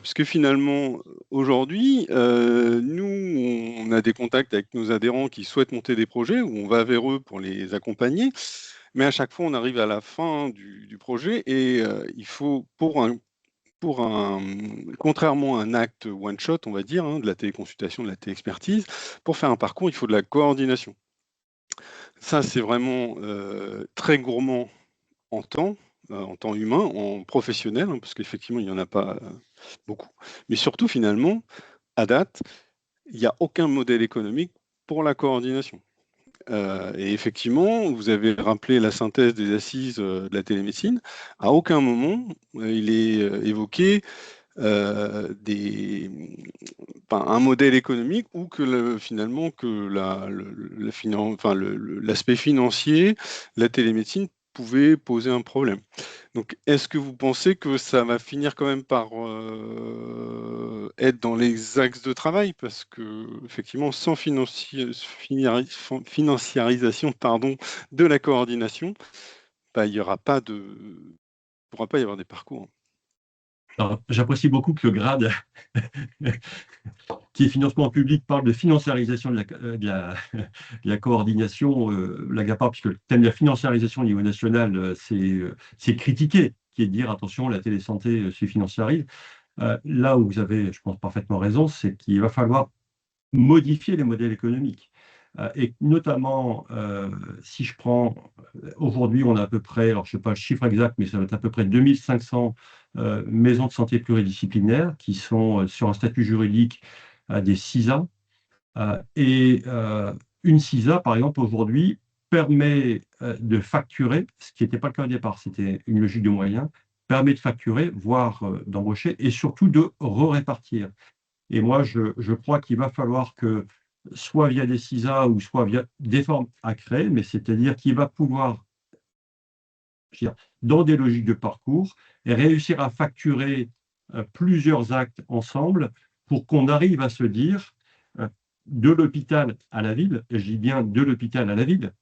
Puisque finalement, aujourd'hui, nous, on a des contacts avec nos adhérents qui souhaitent monter des projets, où on va vers eux pour les accompagner. Mais à chaque fois, on arrive à la fin du projet et il faut, contrairement à un acte one-shot, on va dire, hein, de la téléconsultation, de la téléexpertise, pour faire un parcours, il faut de la coordination. Ça, c'est vraiment très gourmand en temps humain, en professionnel, hein, parce qu'effectivement, il n'y en a pas beaucoup. Mais surtout, finalement, à date, il n'y a aucun modèle économique pour la coordination. Et effectivement, vous avez rappelé la synthèse des assises de la télémédecine. À aucun moment, il est évoqué un modèle économique ou que finalement que l'aspect financier, la télémédecine pouvait poser un problème. Donc, est-ce que vous pensez que ça va finir quand même par être dans les axes de travail? Parce que, effectivement, sans financiarisation de la coordination, bah, il pourra pas y avoir des parcours. Alors, j'apprécie beaucoup que le GRADE, qui est financement public, parle de financiarisation de la coordination, l'AGAPA, puisque le thème de la financiarisation au niveau national, c'est critiqué, qui est de dire, attention, la télésanté se financiarise. Là où vous avez, je pense, parfaitement raison, c'est qu'il va falloir modifier les modèles économiques. Et notamment, si je prends, aujourd'hui, on a à peu près, alors je ne sais pas le chiffre exact, mais ça va être à peu près 2500 maisons de santé pluridisciplinaires qui sont sur un statut juridique des CISA. Et une CISA, par exemple, aujourd'hui, permet de facturer, ce qui n'était pas le cas au départ, c'était une logique de moyens, permet de facturer, voire d'embaucher, et surtout de re-répartir. Et moi, je crois qu'il va falloir que, soit via des CISA ou soit via des formes à créer, mais c'est-à-dire qu'il va pouvoir, dans des logiques de parcours, et réussir à facturer plusieurs actes ensemble pour qu'on arrive à se dire, de l'hôpital à la ville, et je dis bien de l'hôpital à la ville,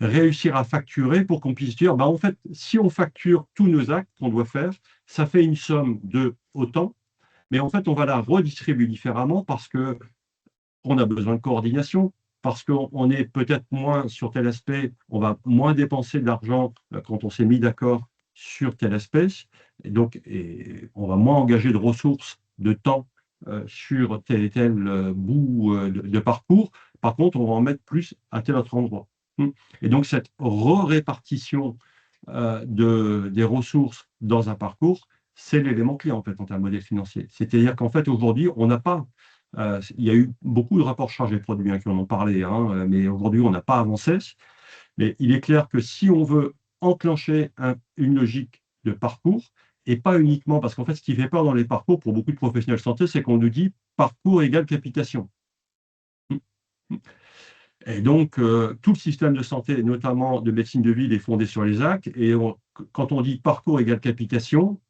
réussir à facturer pour qu'on puisse dire, en fait, si on facture tous nos actes qu'on doit faire, ça fait une somme de autant, mais en fait, on va la redistribuer différemment parce qu'on a besoin de coordination, parce qu'on est peut-être moins sur tel aspect, on va moins dépenser d'argent quand on s'est mis d'accord sur tel aspect, et on va moins engager de ressources, de temps sur tel et tel bout de parcours. Par contre, on va en mettre plus à tel autre endroit. Et donc, cette répartition des ressources dans un parcours, c'est l'élément clé en fait en termes de modèle financier. C'est-à-dire qu'en fait aujourd'hui, on n'a pas, il y a eu beaucoup de rapports chargés produits qui en ont parlé, mais aujourd'hui on n'a pas avancé. Mais il est clair que si on veut enclencher une logique de parcours, et pas uniquement, parce qu'en fait ce qui fait peur dans les parcours pour beaucoup de professionnels de santé, c'est qu'on nous dit parcours égale capitation. Et donc, tout le système de santé, notamment de médecine de ville, est fondé sur les actes. Et quand on dit parcours égale capitation,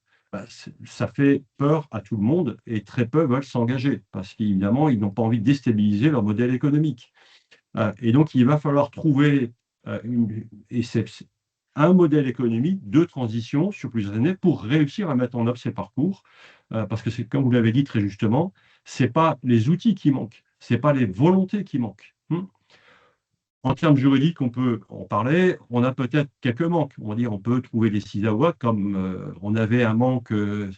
ça fait peur à tout le monde et très peu veulent s'engager parce qu'évidemment, ils n'ont pas envie de déstabiliser leur modèle économique. Et donc, il va falloir trouver un modèle économique de transition sur plusieurs années pour réussir à mettre en œuvre ces parcours. Parce que, comme vous l'avez dit très justement, ce n'est pas les outils qui manquent, ce n'est pas les volontés qui manquent. En termes juridiques, on peut en parler. On a peut-être quelques manques. On va dire, on peut trouver des CISA comme on avait un manque,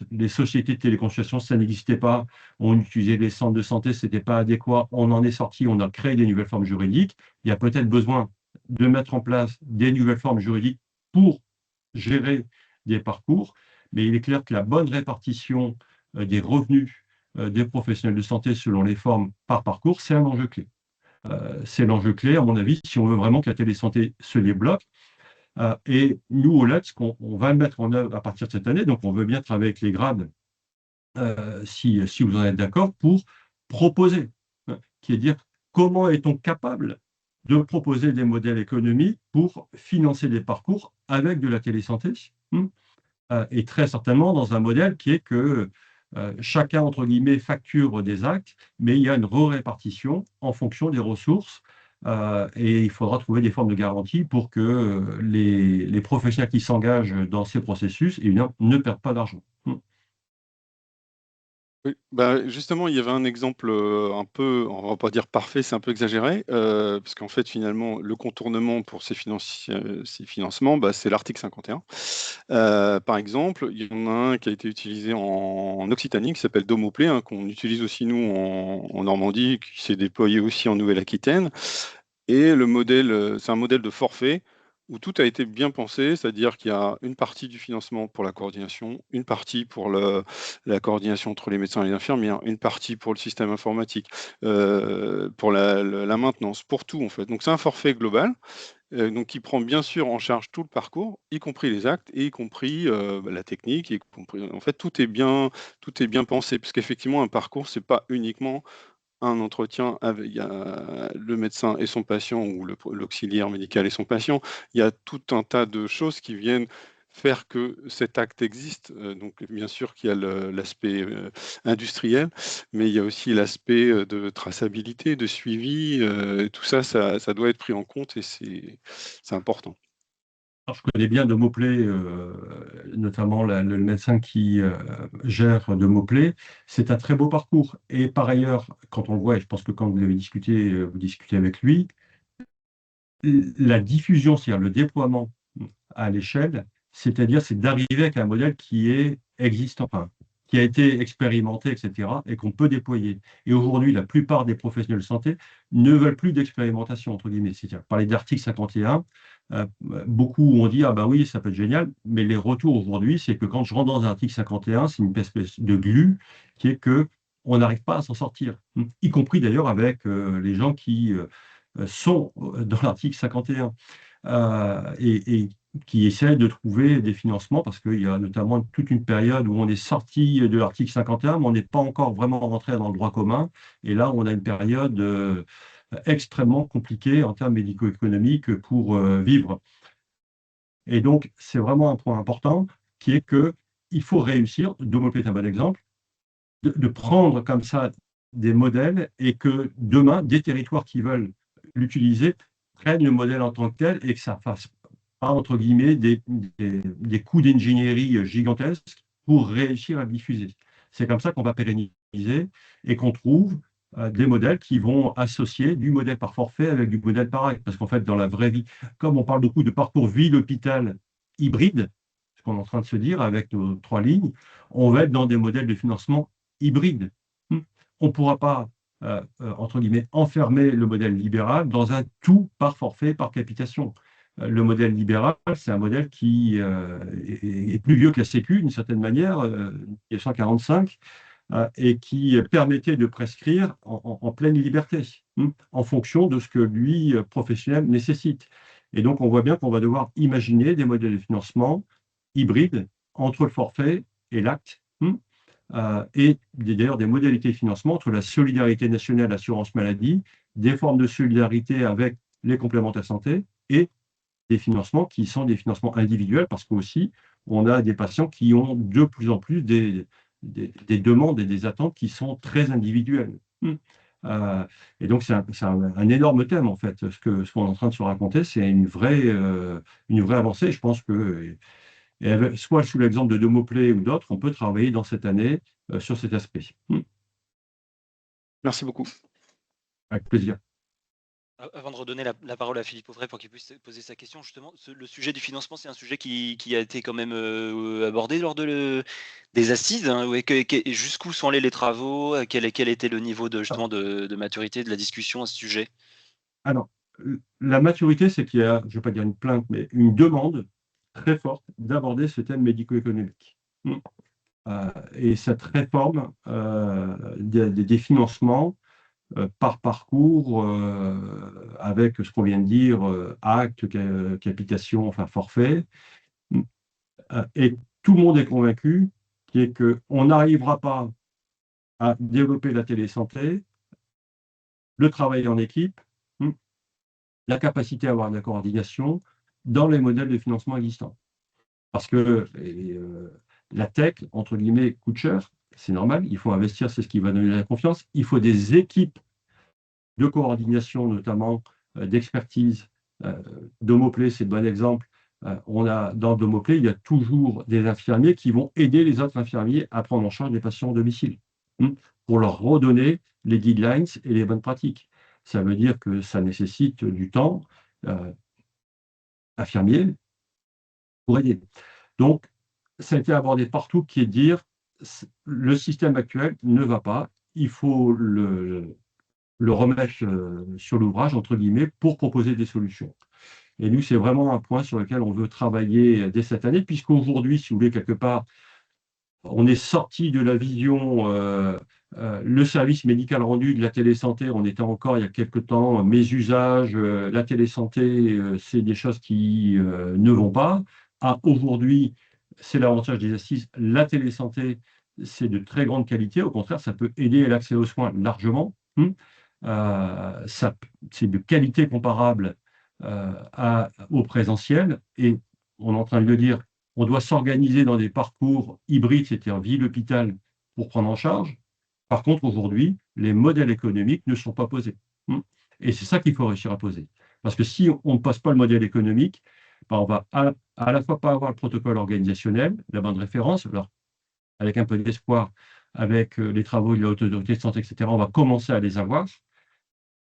les sociétés de téléconsultation, ça n'existait pas. On utilisait les centres de santé, ce n'était pas adéquat. On en est sorti, on a créé des nouvelles formes juridiques. Il y a peut-être besoin de mettre en place des nouvelles formes juridiques pour gérer des parcours. Mais il est clair que la bonne répartition des revenus des professionnels de santé selon les formes par parcours, c'est un enjeu clé. C'est l'enjeu clé, à mon avis, si on veut vraiment que la télésanté se débloque. Et nous, au LETS, on va le mettre en œuvre à partir de cette année. Donc, on veut bien travailler avec les grades, si vous en êtes d'accord, pour proposer, qui est dire comment est-on capable de proposer des modèles économiques pour financer des parcours avec de la télésanté, et très certainement dans un modèle qui est que chacun, entre guillemets, facture des actes, mais il y a une répartition en fonction des ressources. Et il faudra trouver des formes de garantie pour que les professionnels qui s'engagent dans ces processus ne perdent pas d'argent. Oui, bah, justement, il y avait un exemple un peu, on va pas dire parfait, c'est un peu exagéré, parce qu'en fait, finalement, le contournement pour ces financements, bah, c'est l'article 51. Par exemple, il y en a un qui a été utilisé en Occitanie, qui s'appelle Domoplay, hein, qu'on utilise aussi nous en Normandie, qui s'est déployé aussi en Nouvelle-Aquitaine. Et le modèle, c'est un modèle de forfait où tout a été bien pensé, c'est-à-dire qu'il y a une partie du financement pour la coordination, une partie pour la coordination entre les médecins et les infirmières, une partie pour le système informatique, pour la maintenance, pour tout en fait. Donc c'est un forfait global, donc qui prend bien sûr en charge tout le parcours, y compris les actes et y compris la technique, y compris, en fait tout est bien pensé, parce qu'effectivement un parcours c'est pas uniquement un entretien avec le médecin et son patient ou l'auxiliaire médical et son patient. Il y a tout un tas de choses qui viennent faire que cet acte existe. Donc bien sûr qu'il y a l'aspect industriel, mais il y a aussi l'aspect de traçabilité, de suivi. Tout ça, ça doit être pris en compte et c'est important. Alors, je connais bien Domoplay, notamment le médecin qui gère Domoplay. C'est un très beau parcours. Et par ailleurs, quand on le voit, et je pense que quand vous avez discuté, vous discutez avec lui, la diffusion, c'est-à-dire le déploiement à l'échelle, c'est-à-dire c'est d'arriver avec un modèle qui est existant, enfin, qui a été expérimenté, etc., et qu'on peut déployer. Et aujourd'hui, la plupart des professionnels de santé ne veulent plus d'expérimentation, entre guillemets. C'est-à-dire, parler d'article 51, beaucoup ont dit, ah ben oui, ça peut être génial, mais les retours aujourd'hui, c'est que quand je rentre dans un article 51, c'est une espèce de glu qui est que on n'arrive pas à s'en sortir, y compris d'ailleurs avec les gens qui sont dans l'article 51 et qui essaient de trouver des financements parce qu'il y a notamment toute une période où on est sorti de l'article 51, mais on n'est pas encore vraiment rentré dans le droit commun. Et là, on a une période extrêmement compliquée en termes médico-économiques pour vivre. Et donc, c'est vraiment un point important qui est qu'il faut réussir, Domoplay est un bon exemple, de prendre comme ça des modèles et que demain, des territoires qui veulent l'utiliser prennent le modèle en tant que tel et que ça fasse pas, entre guillemets, des coûts d'ingénierie gigantesques pour réussir à le diffuser. C'est comme ça qu'on va pérenniser et qu'on trouve des modèles qui vont associer du modèle par forfait avec du modèle par acte. Parce qu'en fait, dans la vraie vie, comme on parle beaucoup de parcours ville-hôpital hybride, ce qu'on est en train de se dire avec nos 3 lignes, on va être dans des modèles de financement hybrides. On ne pourra pas, entre guillemets, enfermer le modèle libéral dans un tout par forfait, par capitation. Le modèle libéral, c'est un modèle qui est plus vieux que la Sécu, d'une certaine manière, 1945, et qui permettait de prescrire en pleine liberté, en fonction de ce que lui, professionnel, nécessite. Et donc, on voit bien qu'on va devoir imaginer des modèles de financement hybrides entre le forfait et l'acte, et d'ailleurs des modalités de financement entre la solidarité nationale, l'assurance maladie, des formes de solidarité avec les complémentaires santé et des financements qui sont des financements individuels parce qu'aussi, on a des patients qui ont de plus en plus des demandes et des attentes qui sont très individuelles. Et donc, c'est un énorme thème, en fait. Ce qu'on est en train de se raconter, c'est une vraie avancée. Je pense que, soit sous l'exemple de Domoplay ou d'autres, on peut travailler dans cette année sur cet aspect. Merci beaucoup. Avec plaisir. Avant de redonner la parole à Philippe Auvray pour qu'il puisse poser sa question, justement, le sujet du financement, c'est un sujet qui a été quand même abordé lors des assises, hein, jusqu'où sont allés les travaux, quel était le niveau justement de maturité de la discussion à ce sujet? Alors, la maturité, c'est qu'il y a, je ne vais pas dire une plainte, mais une demande très forte d'aborder ce thème médico-économique. Et cette réforme des financements par parcours, avec ce qu'on vient de dire, acte, capitation, enfin forfait. Et tout le monde est convaincu qu'on n'arrivera pas à développer la télésanté, le travail en équipe, la capacité à avoir de la coordination dans les modèles de financement existants. Parce que la tech, entre guillemets, coûte cher. c'est normal, il faut investir, c'est ce qui va donner la confiance. Il faut des équipes de coordination, notamment d'expertise. Domoplay, c'est le bon exemple. Dans Domoplay, il y a toujours des infirmiers qui vont aider les autres infirmiers à prendre en charge des patients au domicile, pour leur redonner les guidelines et les bonnes pratiques. Ça veut dire que ça nécessite du temps infirmier pour aider. Donc, ça a été abordé partout, qui est de dire le système actuel ne va pas, il faut le remettre sur l'ouvrage, entre guillemets, pour proposer des solutions. Et nous, c'est vraiment un point sur lequel on veut travailler dès cette année, puisqu'aujourd'hui, si vous voulez, quelque part, on est sorti de la vision, le service médical rendu de la télésanté. On était encore, il y a quelque temps, mes usages, la télésanté, c'est des choses qui ne vont pas. Aujourd'hui, c'est l'avantage des assises, la télésanté, c'est de très grande qualité. Au contraire, ça peut aider à l'accès aux soins largement. C'est de qualité comparable au présentiel. Et on est en train de le dire, on doit s'organiser dans des parcours hybrides, c'est-à-dire ville-hôpital, pour prendre en charge. Par contre, aujourd'hui, les modèles économiques ne sont pas posés. Et c'est ça qu'il faut réussir à poser. Parce que si on ne pose pas le modèle économique, on va à la fois pas avoir le protocole organisationnel, la bonne référence, alors avec un peu d'espoir, avec les travaux de la Haute Autorité de Santé, etc., on va commencer à les avoir.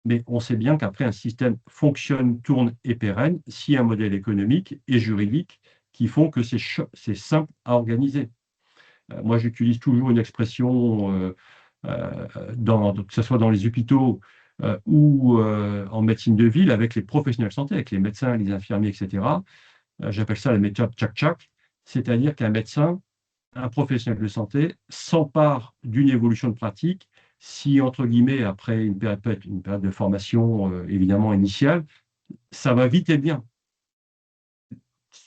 Mais on sait bien qu'après, un système fonctionne, tourne et pérenne s'il y a un modèle économique et juridique qui font que c'est simple à organiser. Moi, j'utilise toujours une expression, que ce soit dans les hôpitaux ou en médecine de ville, avec les professionnels de santé, avec les médecins, les infirmiers, etc. J'appelle ça la méthode tchac-tchac, c'est-à-dire qu'un médecin, un professionnel de santé, s'empare d'une évolution de pratique si, entre guillemets, après une période de formation évidemment initiale, ça va vite et bien.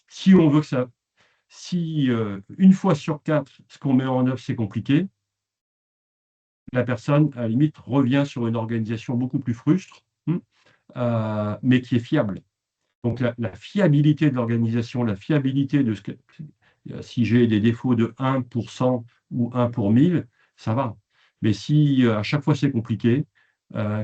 Si on veut que ça... Si une fois sur 4, ce qu'on met en œuvre, c'est compliqué, la personne, à la limite, revient sur une organisation beaucoup plus frustre, mais qui est fiable. Donc, la fiabilité de l'organisation, la fiabilité de ce que... Si j'ai des défauts de 1% ou 1 pour 1000, ça va. Mais si à chaque fois c'est compliqué,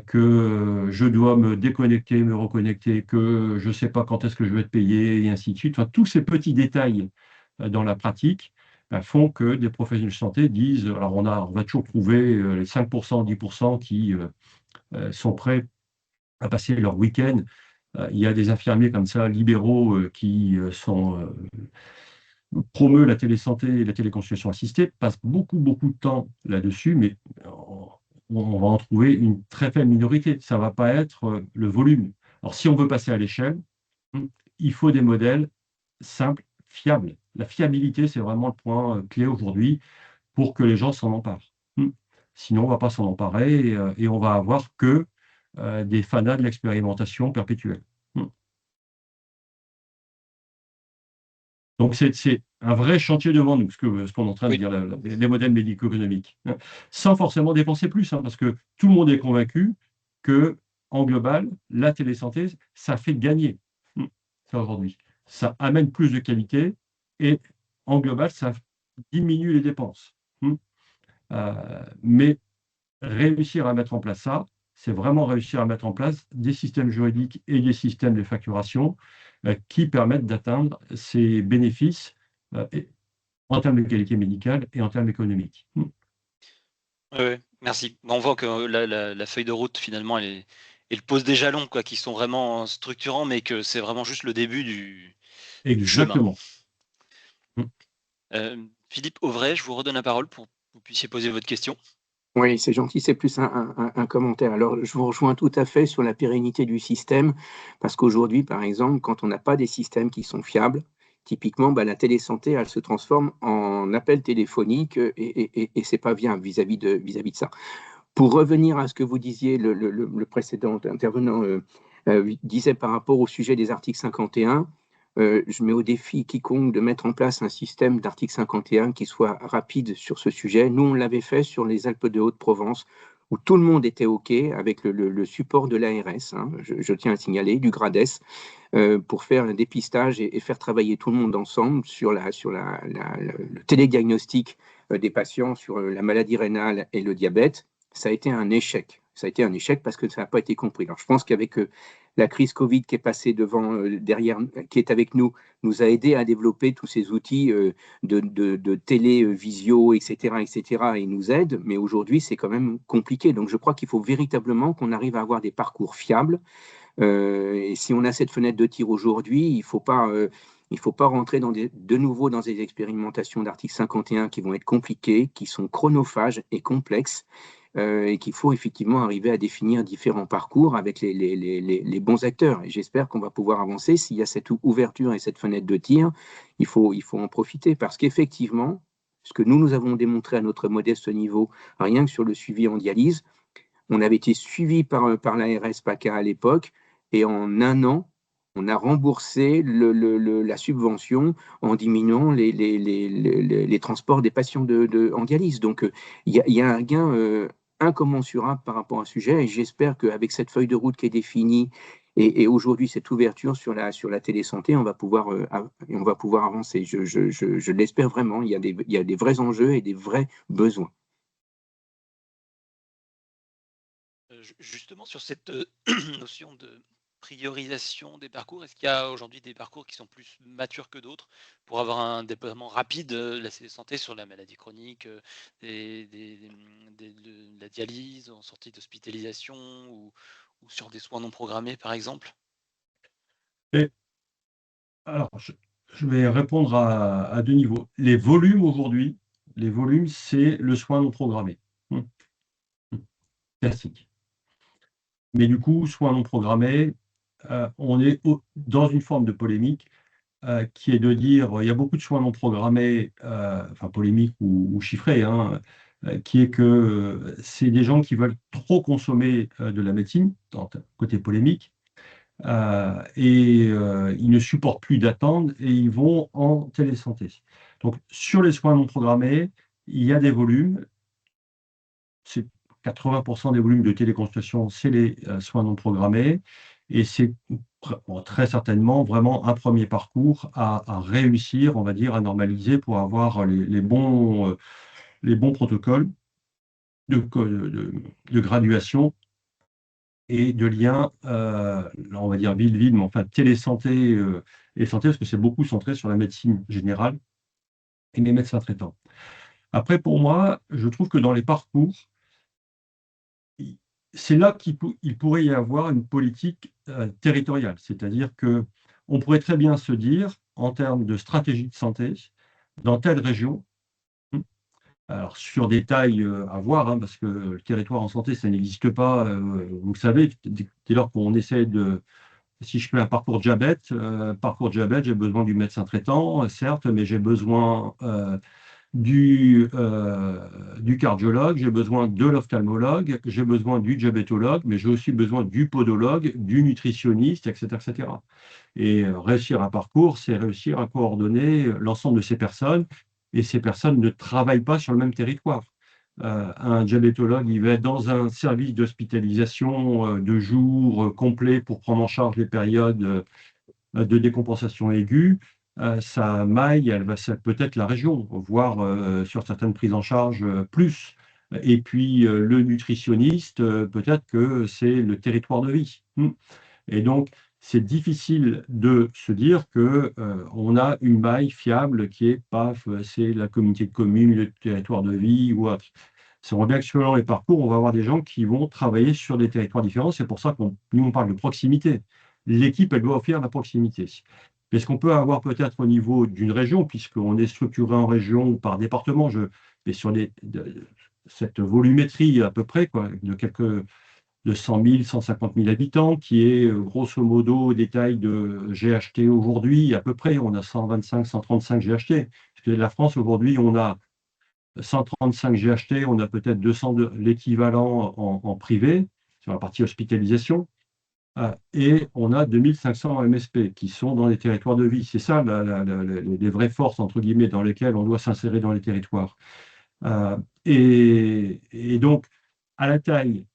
que je dois me déconnecter, me reconnecter, que je ne sais pas quand est-ce que je vais être payé, et ainsi de suite, tous ces petits détails dans la pratique font que des professionnels de santé disent, alors on va toujours trouver les 5%, 10% qui sont prêts à passer leur week-end. Il y a des infirmiers comme ça, libéraux, qui promeut la télésanté et la téléconsultation assistée, passe beaucoup de temps là-dessus, mais on va en trouver une très faible minorité. Ça ne va pas être le volume. Alors, si on veut passer à l'échelle, il faut des modèles simples, fiables. La fiabilité, c'est vraiment le point clé aujourd'hui pour que les gens s'en emparent. Sinon, on ne va pas s'en emparer et on va avoir que des fanas de l'expérimentation perpétuelle. Donc, c'est un vrai chantier devant nous, ce qu'on est en train de dire, les modèles médico-économiques, sans forcément dépenser plus, parce que tout le monde est convaincu qu'en global, la télésanté, ça fait gagner, ça aujourd'hui. Ça amène plus de qualité et en global, ça diminue les dépenses. Mais réussir à mettre en place ça, c'est vraiment réussir à mettre en place des systèmes juridiques et des systèmes de facturation qui permettent d'atteindre ces bénéfices en termes de qualité médicale et en termes économiques. Oui, merci. On voit que la feuille de route, finalement, elle pose des jalons qui sont vraiment structurants, mais que c'est vraiment juste le début du Exactement. chemin. Philippe Auvray, je vous redonne la parole pour que vous puissiez poser votre question. Oui, c'est gentil, c'est plus un commentaire. Alors, je vous rejoins tout à fait sur la pérennité du système, parce qu'aujourd'hui, par exemple, quand on n'a pas des systèmes qui sont fiables, typiquement, la télésanté, elle se transforme en appel téléphonique et c'est pas viable vis-à-vis de ça. Pour revenir à ce que vous disiez, le précédent intervenant disait par rapport au sujet des articles 51, je mets au défi quiconque de mettre en place un système d'article 51 qui soit rapide sur ce sujet. Nous, on l'avait fait sur les Alpes de Haute-Provence, où tout le monde était OK avec le support de l'ARS, je tiens à signaler, du GRADES, pour faire un dépistage et faire travailler tout le monde ensemble sur le télédiagnostic des patients sur la maladie rénale et le diabète, ça a été un échec. Ça a été un échec parce que ça n'a pas été compris. Alors, je pense qu'avec la crise Covid qui est passée derrière, qui est avec nous a aidé à développer tous ces outils de télévisio, etc., etc., et nous aide, mais aujourd'hui, c'est quand même compliqué. Donc, je crois qu'il faut véritablement qu'on arrive à avoir des parcours fiables. Et si on a cette fenêtre de tir aujourd'hui, il ne faut pas rentrer de nouveau dans des expérimentations d'article 51 qui vont être compliquées, qui sont chronophages et complexes, et qu'il faut effectivement arriver à définir différents parcours avec les bons acteurs. Et j'espère qu'on va pouvoir avancer. S'il y a cette ouverture et cette fenêtre de tir, il faut en profiter parce qu'effectivement, ce que nous avons démontré à notre modeste niveau, rien que sur le suivi en dialyse, on avait été suivi par l'ARS PACA à l'époque, et en un an, on a remboursé la subvention en diminuant les transports des patients en dialyse. Donc, il y a un gain incommensurable par rapport à ce sujet, et j'espère qu'avec cette feuille de route qui est définie et aujourd'hui cette ouverture sur la télésanté, on va pouvoir avancer. Je l'espère vraiment. Il y a des vrais enjeux et des vrais besoins. Justement, sur cette notion de priorisation des parcours, est-ce qu'il y a aujourd'hui des parcours qui sont plus matures que d'autres pour avoir un déploiement rapide de la santé sur la maladie chronique, de la dialyse en sortie d'hospitalisation ou sur des soins non programmés, par exemple? Et alors, je vais répondre à deux niveaux. Les volumes aujourd'hui, c'est le soin non programmé. Hum, Classique. Mais du coup, soin non programmé, on est dans une forme de polémique qui est de dire il y a beaucoup de soins non programmés, enfin polémique ou chiffrés, hein, qui est que c'est des gens qui veulent trop consommer de la médecine, côté polémique, et ils ne supportent plus d'attendre et ils vont en télésanté. Donc sur les soins non programmés, il y a des volumes, c'est 80% des volumes de téléconsultation, c'est les soins non programmés, et c'est très certainement vraiment un premier parcours à réussir, on va dire, à normaliser pour avoir les bons protocoles de graduation et de lien, on va dire ville-ville, mais enfin télésanté et santé, parce que c'est beaucoup centré sur la médecine générale et les médecins traitants. Après, pour moi, je trouve que dans les parcours, c'est là qu'il pourrait y avoir une politique territoriale. C'est-à-dire qu'on pourrait très bien se dire, en termes de stratégie de santé, dans telle région, alors sur des tailles à voir, hein, parce que le territoire en santé, ça n'existe pas, vous le savez, dès lors qu'on essaie de... Si je fais un parcours diabète, j'ai besoin du médecin traitant, certes, mais j'ai besoin du cardiologue, j'ai besoin de l'ophtalmologue, j'ai besoin du diabétologue, mais j'ai aussi besoin du podologue, du nutritionniste, etc., etc. Et réussir un parcours, c'est réussir à coordonner l'ensemble de ces personnes, et ces personnes ne travaillent pas sur le même territoire. Un diabétologue, il va être dans un service d'hospitalisation de jour complet pour prendre en charge les périodes de décompensation aiguë. Sa maille, elle va peut-être la région, voire sur certaines prises en charge plus. Et puis le nutritionniste, peut-être que c'est le territoire de vie. Et donc, c'est difficile de se dire qu'on a une maille fiable qui est, paf, c'est la communauté de communes, le territoire de vie ou autre. C'est bien que selon les parcours, on va avoir des gens qui vont travailler sur des territoires différents. C'est pour ça qu'on on parle de proximité. L'équipe, elle doit offrir la proximité. Mais ce qu'on peut avoir peut-être au niveau d'une région, puisqu'on est structuré en région ou par département, mais sur cette volumétrie à peu près, quoi, de 100 000, 150 000 habitants, qui est grosso modo des tailles de GHT aujourd'hui, à peu près, on a 125, 135 GHT. Parce que la France, aujourd'hui, on a 135 GHT, on a peut-être 200 de l'équivalent en privé, sur la partie hospitalisation, et on a 2500 MSP qui sont dans les territoires de vie. C'est ça les vraies forces, entre guillemets, dans lesquelles on doit s'insérer dans les territoires. Et donc, à la taille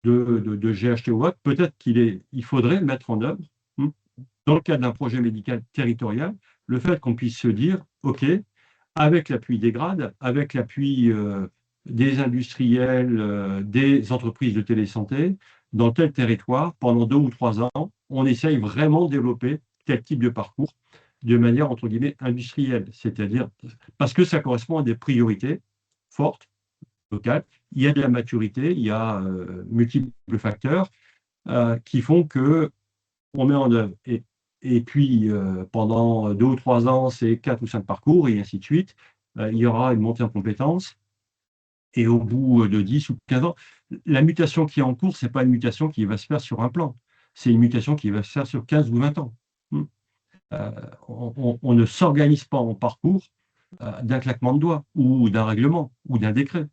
de GHT ou autre, peut-être qu'il faudrait mettre en œuvre, dans le cadre d'un projet médical territorial, le fait qu'on puisse se dire, OK, avec l'appui des grades, avec l'appui des industriels, des entreprises de télésanté, dans tel territoire, pendant 2 ou 3 ans, on essaye vraiment de développer tel type de parcours de manière, entre guillemets, industrielle. C'est-à-dire, parce que ça correspond à des priorités fortes, locales. Il y a de la maturité, il y a multiples facteurs qui font que on met en œuvre. Et puis, pendant 2 ou 3 ans, c'est 4 ou 5 parcours, et ainsi de suite. Il y aura une montée en compétences. Et au bout de 10 ou 15 ans, la mutation qui est en cours, ce n'est pas une mutation qui va se faire sur un plan. C'est une mutation qui va se faire sur 15 ou 20 ans. On ne s'organise pas en parcours d'un claquement de doigts, ou d'un règlement, ou d'un décret.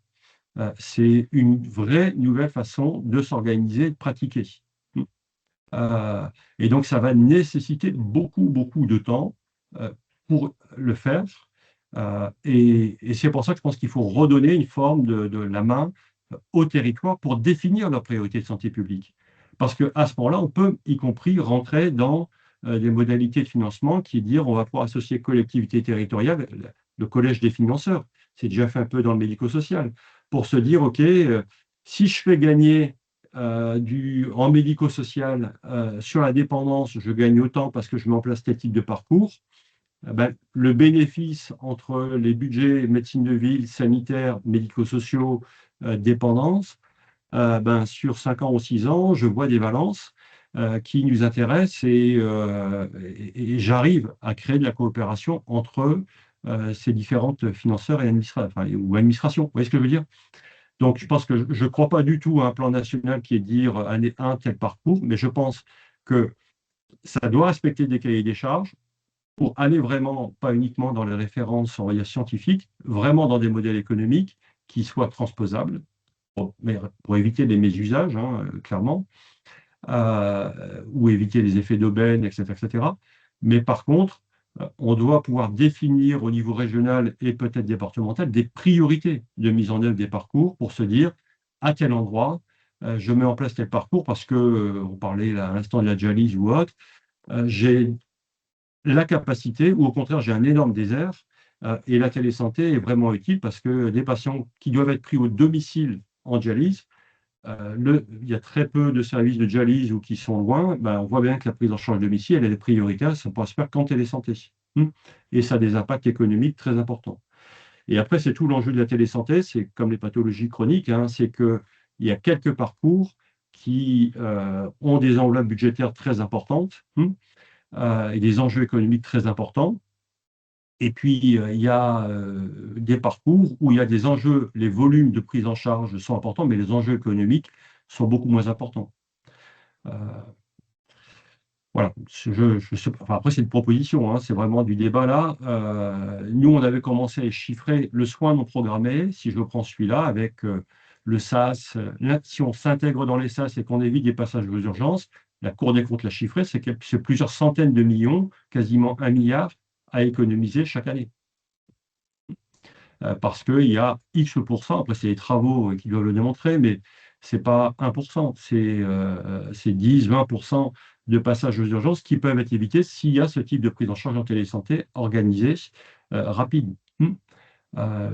C'est une vraie nouvelle façon de s'organiser et de pratiquer. Et donc, ça va nécessiter beaucoup de temps pour le faire. Et c'est pour ça que je pense qu'il faut redonner une forme de la main au territoire pour définir leurs priorités de santé publique. Parce qu'à ce moment-là, on peut, y compris, rentrer dans des modalités de financement qui dire on va pouvoir associer collectivités territoriales, le collège des financeurs, c'est déjà fait un peu dans le médico-social, pour se dire, OK, si je fais gagner en médico-social sur la dépendance, je gagne autant parce que je mets en place tel type de parcours. Ben, le bénéfice entre les budgets médecine de ville, sanitaire, médico-sociaux, dépendance, ben, sur 5 ans ou 6 ans, je vois des balances qui nous intéressent et j'arrive à créer de la coopération entre ces différentes financeurs et ou administrations. Vous voyez ce que je veux dire? Donc, je pense que je ne crois pas du tout à un plan national qui est de dire année 1, tel parcours, mais je pense que ça doit respecter des cahiers des charges pour aller vraiment, pas uniquement dans les références, on va dire, scientifiques, vraiment dans des modèles économiques qui soient transposables, pour éviter les mésusages, clairement, ou éviter les effets d'aubaine, etc., etc. Mais par contre, on doit pouvoir définir au niveau régional et peut-être départemental des priorités de mise en œuvre des parcours pour se dire à tel endroit, je mets en place tel parcours parce que, on parlait à l'instant de la dialyse ou autre, j'ai la capacité, ou au contraire, j'ai un énorme désert, et la télésanté est vraiment utile parce que des patients qui doivent être pris au domicile en dialyse, il y a très peu de services de dialyse ou qui sont loin, ben, on voit bien que la prise en charge domicile, elle est prioritaire, ça ne peut se faire qu'en télésanté. Et ça a des impacts économiques très importants. Et après, c'est tout l'enjeu de la télésanté, c'est comme les pathologies chroniques, c'est qu'il y a quelques parcours qui ont des enveloppes budgétaires très importantes et des enjeux économiques très importants. Et puis, il y a des parcours où il y a des enjeux, les volumes de prise en charge sont importants, mais les enjeux économiques sont beaucoup moins importants. Voilà. Après, c'est une proposition, c'est vraiment du débat là. Nous, on avait commencé à chiffrer le soin non programmé, si je prends celui-là, avec le SAS. Si on s'intègre dans les SAS et qu'on évite des passages aux urgences, la Cour des comptes l'a chiffré, c'est plusieurs centaines de millions, quasiment 1 milliard, à économiser chaque année. Parce qu'il y a X%, après c'est les travaux qui doivent le démontrer, mais ce n'est pas 1%, c'est 10-20% de passages aux urgences qui peuvent être évités s'il y a ce type de prise en charge en télésanté organisée, rapide.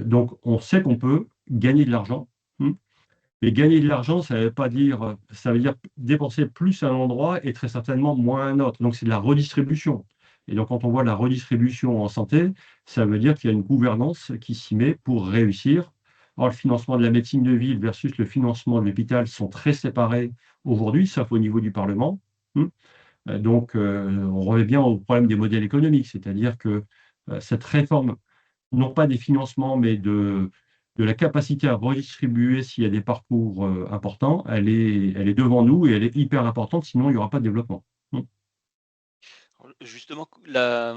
Donc on sait qu'on peut gagner de l'argent, mais gagner de l'argent, ça veut dire dépenser plus à un endroit et très certainement moins à un autre. Donc c'est de la redistribution. Et donc, quand on voit la redistribution en santé, ça veut dire qu'il y a une gouvernance qui s'y met pour réussir. Or, le financement de la médecine de ville versus le financement de l'hôpital sont très séparés aujourd'hui, sauf au niveau du Parlement. Donc, on revient bien au problème des modèles économiques, c'est-à-dire que cette réforme, non pas des financements, mais de la capacité à redistribuer s'il y a des parcours importants, elle est devant nous et elle est hyper importante, sinon il n'y aura pas de développement. Justement,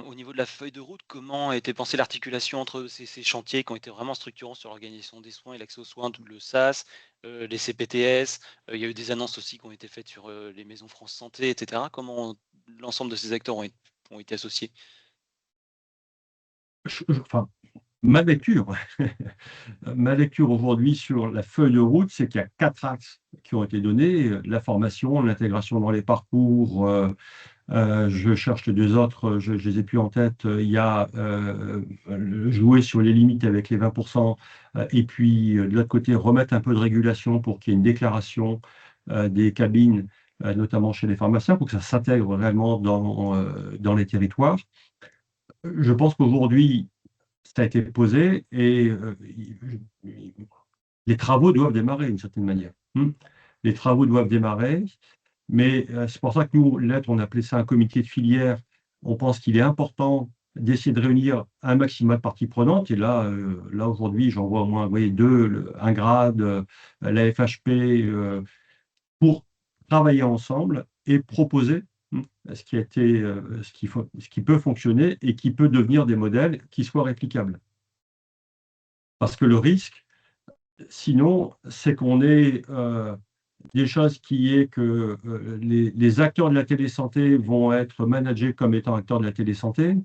au niveau de la feuille de route, comment a été pensée l'articulation entre ces chantiers qui ont été vraiment structurants sur l'organisation des soins et l'accès aux soins, tout le SAS, les CPTS, il y a eu des annonces aussi qui ont été faites sur les maisons France Santé, etc. Comment l'ensemble de ces acteurs ont été associés? Ma lecture, ma lecture aujourd'hui sur la feuille de route, c'est qu'il y a 4 axes qui ont été donnés, la formation, l'intégration dans les parcours, Je cherche les deux autres, je les ai plus en tête. Il y a jouer sur les limites avec les 20%, et puis de l'autre côté, remettre un peu de régulation pour qu'il y ait une déclaration des cabines, notamment chez les pharmaciens, pour que ça s'intègre réellement dans les territoires. Je pense qu'aujourd'hui, ça a été posé et les travaux doivent démarrer d'une certaine manière. Les travaux doivent démarrer, mais c'est pour ça que nous, lettre, on appelait ça un comité de filière. On pense qu'il est important d'essayer de réunir un maximum de parties prenantes. Et là, aujourd'hui, j'en vois au moins, vous voyez, deux, un grade, la FHP, pour travailler ensemble et proposer ce qui a été, ce qui peut fonctionner et qui peut devenir des modèles qui soient réplicables. Parce que le risque, sinon, c'est qu'on ait des choses qui est que les acteurs de la télésanté vont être managés comme étant acteurs de la télésanté,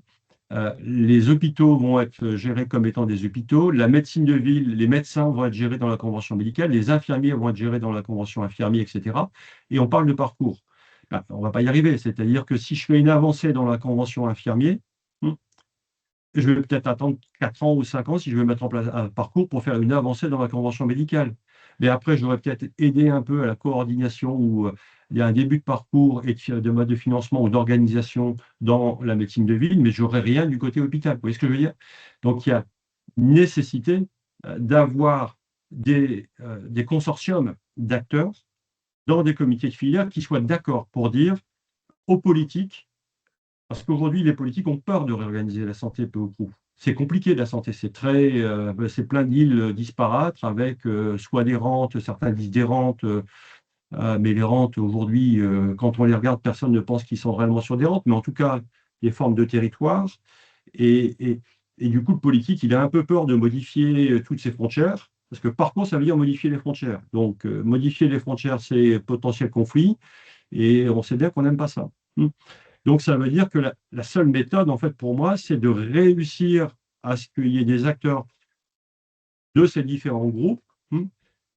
les hôpitaux vont être gérés comme étant des hôpitaux, la médecine de ville, les médecins vont être gérés dans la convention médicale, les infirmiers vont être gérés dans la convention infirmier, etc. Et on parle de parcours. On ne va pas y arriver, c'est-à-dire que si je fais une avancée dans la convention infirmier, je vais peut-être attendre 4 ans ou 5 ans si je veux mettre en place un parcours pour faire une avancée dans la convention médicale. Mais après, j'aurais peut-être aidé un peu à la coordination où il y a un début de parcours et de mode de financement ou d'organisation dans la médecine de ville, mais je n'aurais rien du côté hôpital. Vous voyez ce que je veux dire? Donc, il y a nécessité d'avoir des consortiums d'acteurs dans des comités de filière qui soient d'accord pour dire aux politiques, parce qu'aujourd'hui, les politiques ont peur de réorganiser la santé peu ou prou. C'est compliqué, la santé, c'est plein d'îles disparates avec soit des rentes, certains disent des rentes, mais les rentes aujourd'hui, quand on les regarde, personne ne pense qu'ils sont réellement sur des rentes, mais en tout cas, des formes de territoire. Et du coup, le politique, il a un peu peur de modifier toutes ces frontières, parce que par contre, ça veut dire modifier les frontières. Donc, modifier les frontières, c'est potentiel conflit, et on sait bien qu'on n'aime pas ça. Donc, ça veut dire que la seule méthode, en fait, pour moi, c'est de réussir à ce qu'il y ait des acteurs de ces différents groupes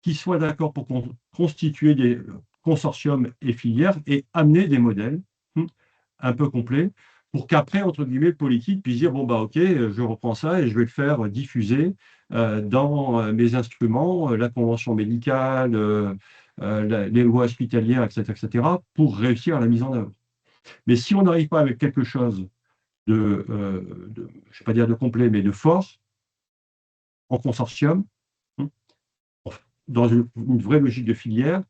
qui soient d'accord pour constituer des consortiums et filières et amener des modèles un peu complets pour qu'après, entre guillemets, le politique puisse dire, bon, bah, OK, je reprends ça et je vais le faire diffuser dans mes instruments, la convention médicale, les lois hospitalières, etc., pour réussir à la mise en œuvre. Mais si on n'arrive pas avec quelque chose je ne vais pas dire de complet, mais de fort, en consortium, dans une vraie logique de filière,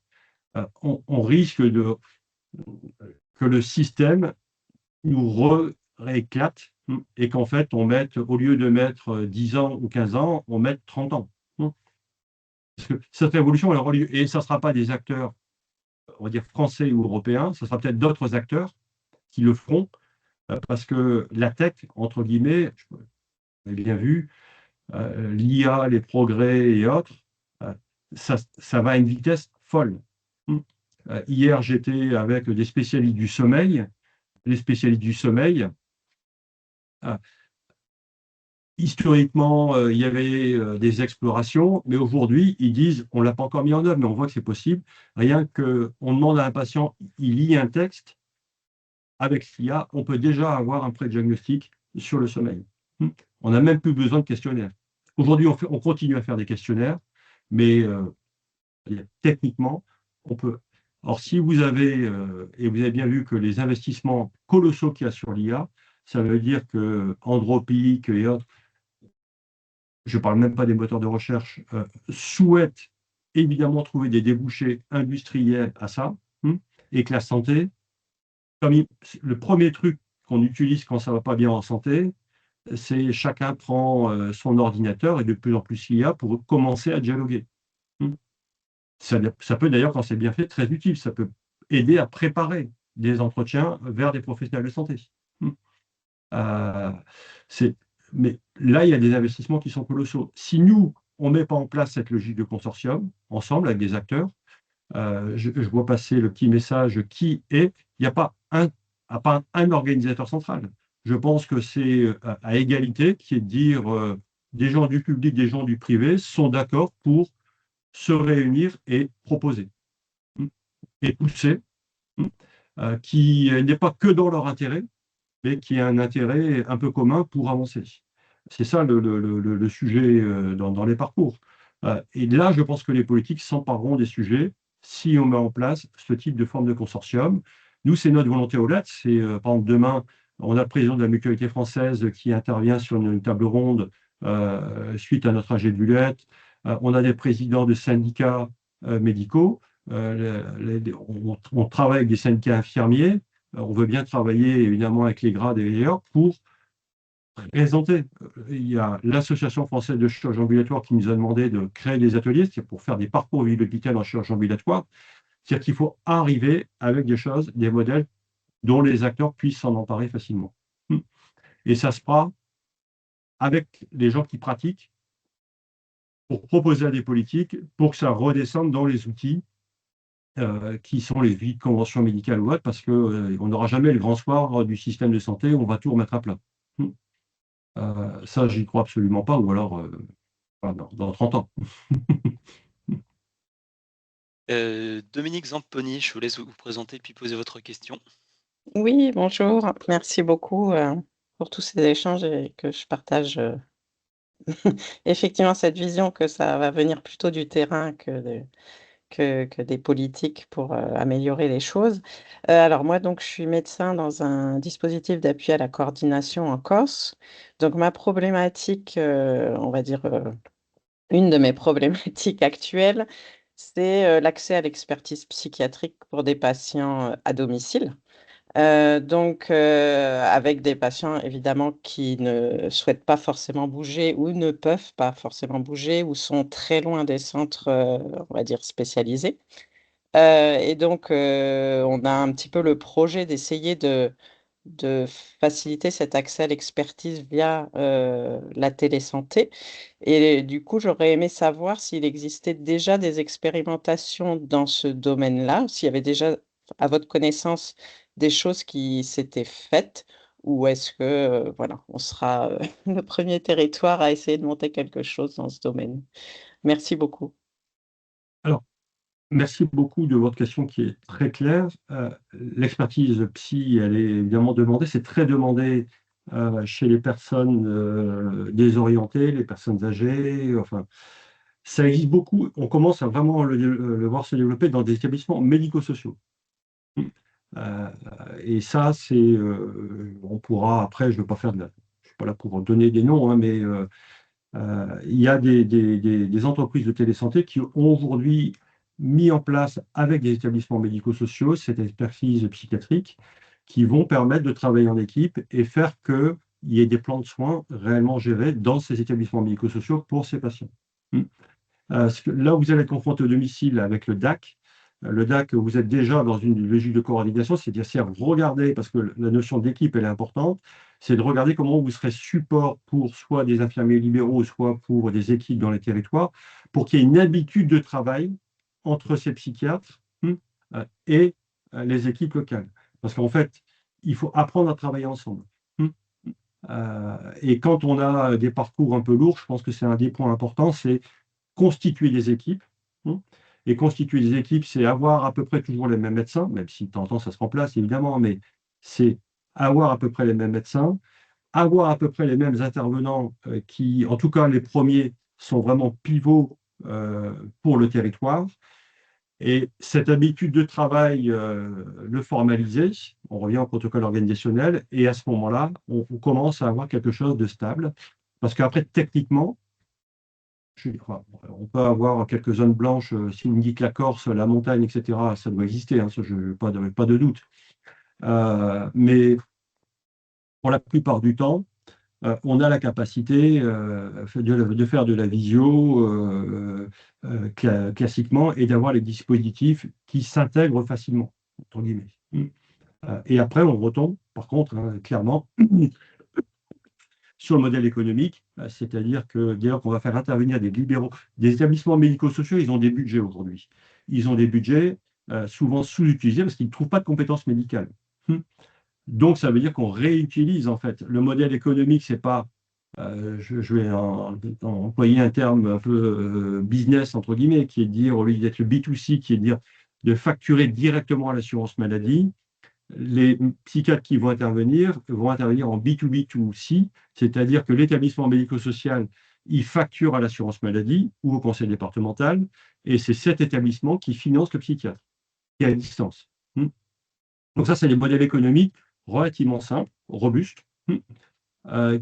on risque que le système nous rééclate et qu'en fait, on mette, au lieu de mettre 10 ans ou 15 ans, on mette 30 ans. Parce que cette révolution, elle aura lieu, et ça ne sera pas des acteurs, on va dire, français ou européens, ce sera peut-être d'autres acteurs qui le feront, parce que la tech, entre guillemets, vous avez bien vu, l'IA, les progrès et autres, ça va à une vitesse folle. Hier, j'étais avec des spécialistes du sommeil. Les spécialistes du sommeil, historiquement, il y avait des explorations, mais aujourd'hui, ils disent, on ne l'a pas encore mis en œuvre, mais on voit que c'est possible. Rien qu'on demande à un patient, il lit un texte, avec l'IA, on peut déjà avoir un pré-diagnostic sur le sommeil. On n'a même plus besoin de questionnaire. Aujourd'hui, on continue à faire des questionnaires, mais techniquement, on peut. Alors, si vous avez, et vous avez bien vu que les investissements colossaux qu'il y a sur l'IA, ça veut dire que Anthropic et autres, je ne parle même pas des moteurs de recherche, souhaitent évidemment trouver des débouchés industriels à ça, et que la santé, le premier truc qu'on utilise quand ça ne va pas bien en santé, c'est chacun prend son ordinateur et de plus en plus l'IA pour commencer à dialoguer. Ça peut d'ailleurs, quand c'est bien fait, être très utile. Ça peut aider à préparer des entretiens vers des professionnels de santé. Mais là, il y a des investissements qui sont colossaux. Si nous, on ne met pas en place cette logique de consortium, ensemble, avec des acteurs, je vois passer le petit message qui est, il n'y a pas un organisateur central. Je pense que c'est à égalité, qui est de dire des gens du public, des gens du privé sont d'accord pour se réunir et proposer et pousser qui n'est pas que dans leur intérêt, mais qui a un intérêt un peu commun pour avancer. C'est ça le sujet dans les parcours. Et là, je pense que les politiques s'empareront des sujets si on met en place ce type de forme de consortium. Nous, c'est notre volonté au LAT. C'est, par exemple, demain, on a le président de la Mutualité française qui intervient sur une table ronde suite à notre AG de Villette. On a des présidents de syndicats médicaux. On travaille avec des syndicats infirmiers. On veut bien travailler évidemment avec les grades et les ailleurs pour présenter. Il y a l'Association française de chirurgie ambulatoire qui nous a demandé de créer des ateliers, c'est-à-dire pour faire des parcours vie d'hôpital en chirurgie ambulatoire. C'est-à-dire qu'il faut arriver avec des choses, des modèles dont les acteurs puissent s'en emparer facilement. Et ça se fera avec les gens qui pratiquent pour proposer à des politiques, pour que ça redescende dans les outils qui sont les vies de convention médicale ou autre, parce qu'on n'aura jamais le grand soir du système de santé où on va tout remettre à plat. Ça, j'y crois absolument pas, ou alors dans 30 ans. Dominique Zamponi, je vous laisse vous présenter puis poser votre question. Oui, bonjour. Merci beaucoup pour tous ces échanges et que je partage effectivement cette vision que ça va venir plutôt du terrain que des politiques pour améliorer les choses. Alors moi, donc, je suis médecin dans un dispositif d'appui à la coordination en Corse. Donc ma problématique, on va dire, une de mes problématiques actuelles, c'est l'accès à l'expertise psychiatrique pour des patients à domicile. Donc, avec des patients évidemment qui ne souhaitent pas forcément bouger ou ne peuvent pas forcément bouger ou sont très loin des centres, on va dire spécialisés. Et donc, on a un petit peu le projet d'essayer de faciliter cet accès à l'expertise via la télésanté. Et du coup, j'aurais aimé savoir s'il existait déjà des expérimentations dans ce domaine-là, s'il y avait déjà, à votre connaissance, des choses qui s'étaient faites, ou est-ce que voilà, on sera le premier territoire à essayer de monter quelque chose dans ce domaine. Merci beaucoup. Alors, merci beaucoup de votre question qui est très claire. L'expertise psy, elle est évidemment demandée. C'est très demandé chez les personnes désorientées, les personnes âgées. Enfin, ça existe beaucoup. On commence à vraiment le voir se développer dans des établissements médico-sociaux. Et ça, c'est, on pourra après, je ne veux pas faire je suis pas là pour donner des noms, hein, mais il y a des entreprises de télésanté qui ont aujourd'hui mis en place avec des établissements médico-sociaux cette expertise psychiatrique qui vont permettre de travailler en équipe et faire qu'il y ait des plans de soins réellement gérés dans ces établissements médico-sociaux pour ces patients. Là où vous allez être confronté au domicile avec le DAC, vous êtes déjà dans une logique de coordination, c'est-à-dire c'est regarder, parce que la notion d'équipe, elle est importante, c'est de regarder comment vous serez support pour soit des infirmiers libéraux, soit pour des équipes dans les territoires, pour qu'il y ait une habitude de travail entre ces psychiatres et les équipes locales. Parce qu'en fait, il faut apprendre à travailler ensemble. Et quand on a des parcours un peu lourds, je pense que c'est un des points importants, c'est constituer des équipes. Et constituer des équipes, c'est avoir à peu près toujours les mêmes médecins, même si de temps en temps ça se remplace évidemment, mais c'est avoir à peu près les mêmes médecins, avoir à peu près les mêmes intervenants qui, en tout cas les premiers, sont vraiment pivots pour le territoire. Et cette habitude de travail, le formaliser, on revient au protocole organisationnel, et à ce moment-là, on commence à avoir quelque chose de stable. Parce qu'après, techniquement, on peut avoir quelques zones blanches, si vous me dites la Corse, la montagne, etc., ça doit exister, hein, ça, pas de doute. Mais pour la plupart du temps, on a la capacité de faire de la visio classiquement et d'avoir les dispositifs qui s'intègrent facilement, entre guillemets. Et après, on retombe, par contre, hein, clairement, sur le modèle économique, c'est-à-dire que dès lors qu'on va faire intervenir des libéraux, des établissements médico-sociaux, ils ont des budgets aujourd'hui. Ils ont des budgets souvent sous-utilisés parce qu'ils ne trouvent pas de compétences médicales. Donc, ça veut dire qu'on réutilise, en fait. Le modèle économique, c'est pas, je vais employer un terme un peu business, entre guillemets, qui est de dire, au lieu d'être le B2C, qui est de dire de facturer directement à l'assurance maladie, les psychiatres qui vont intervenir en B2B2C, c'est-à-dire que l'établissement médico-social, il facture à l'assurance maladie ou au conseil départemental, et c'est cet établissement qui finance le psychiatre, qui est à distance. Donc ça, c'est des modèles économiques relativement simples, robustes,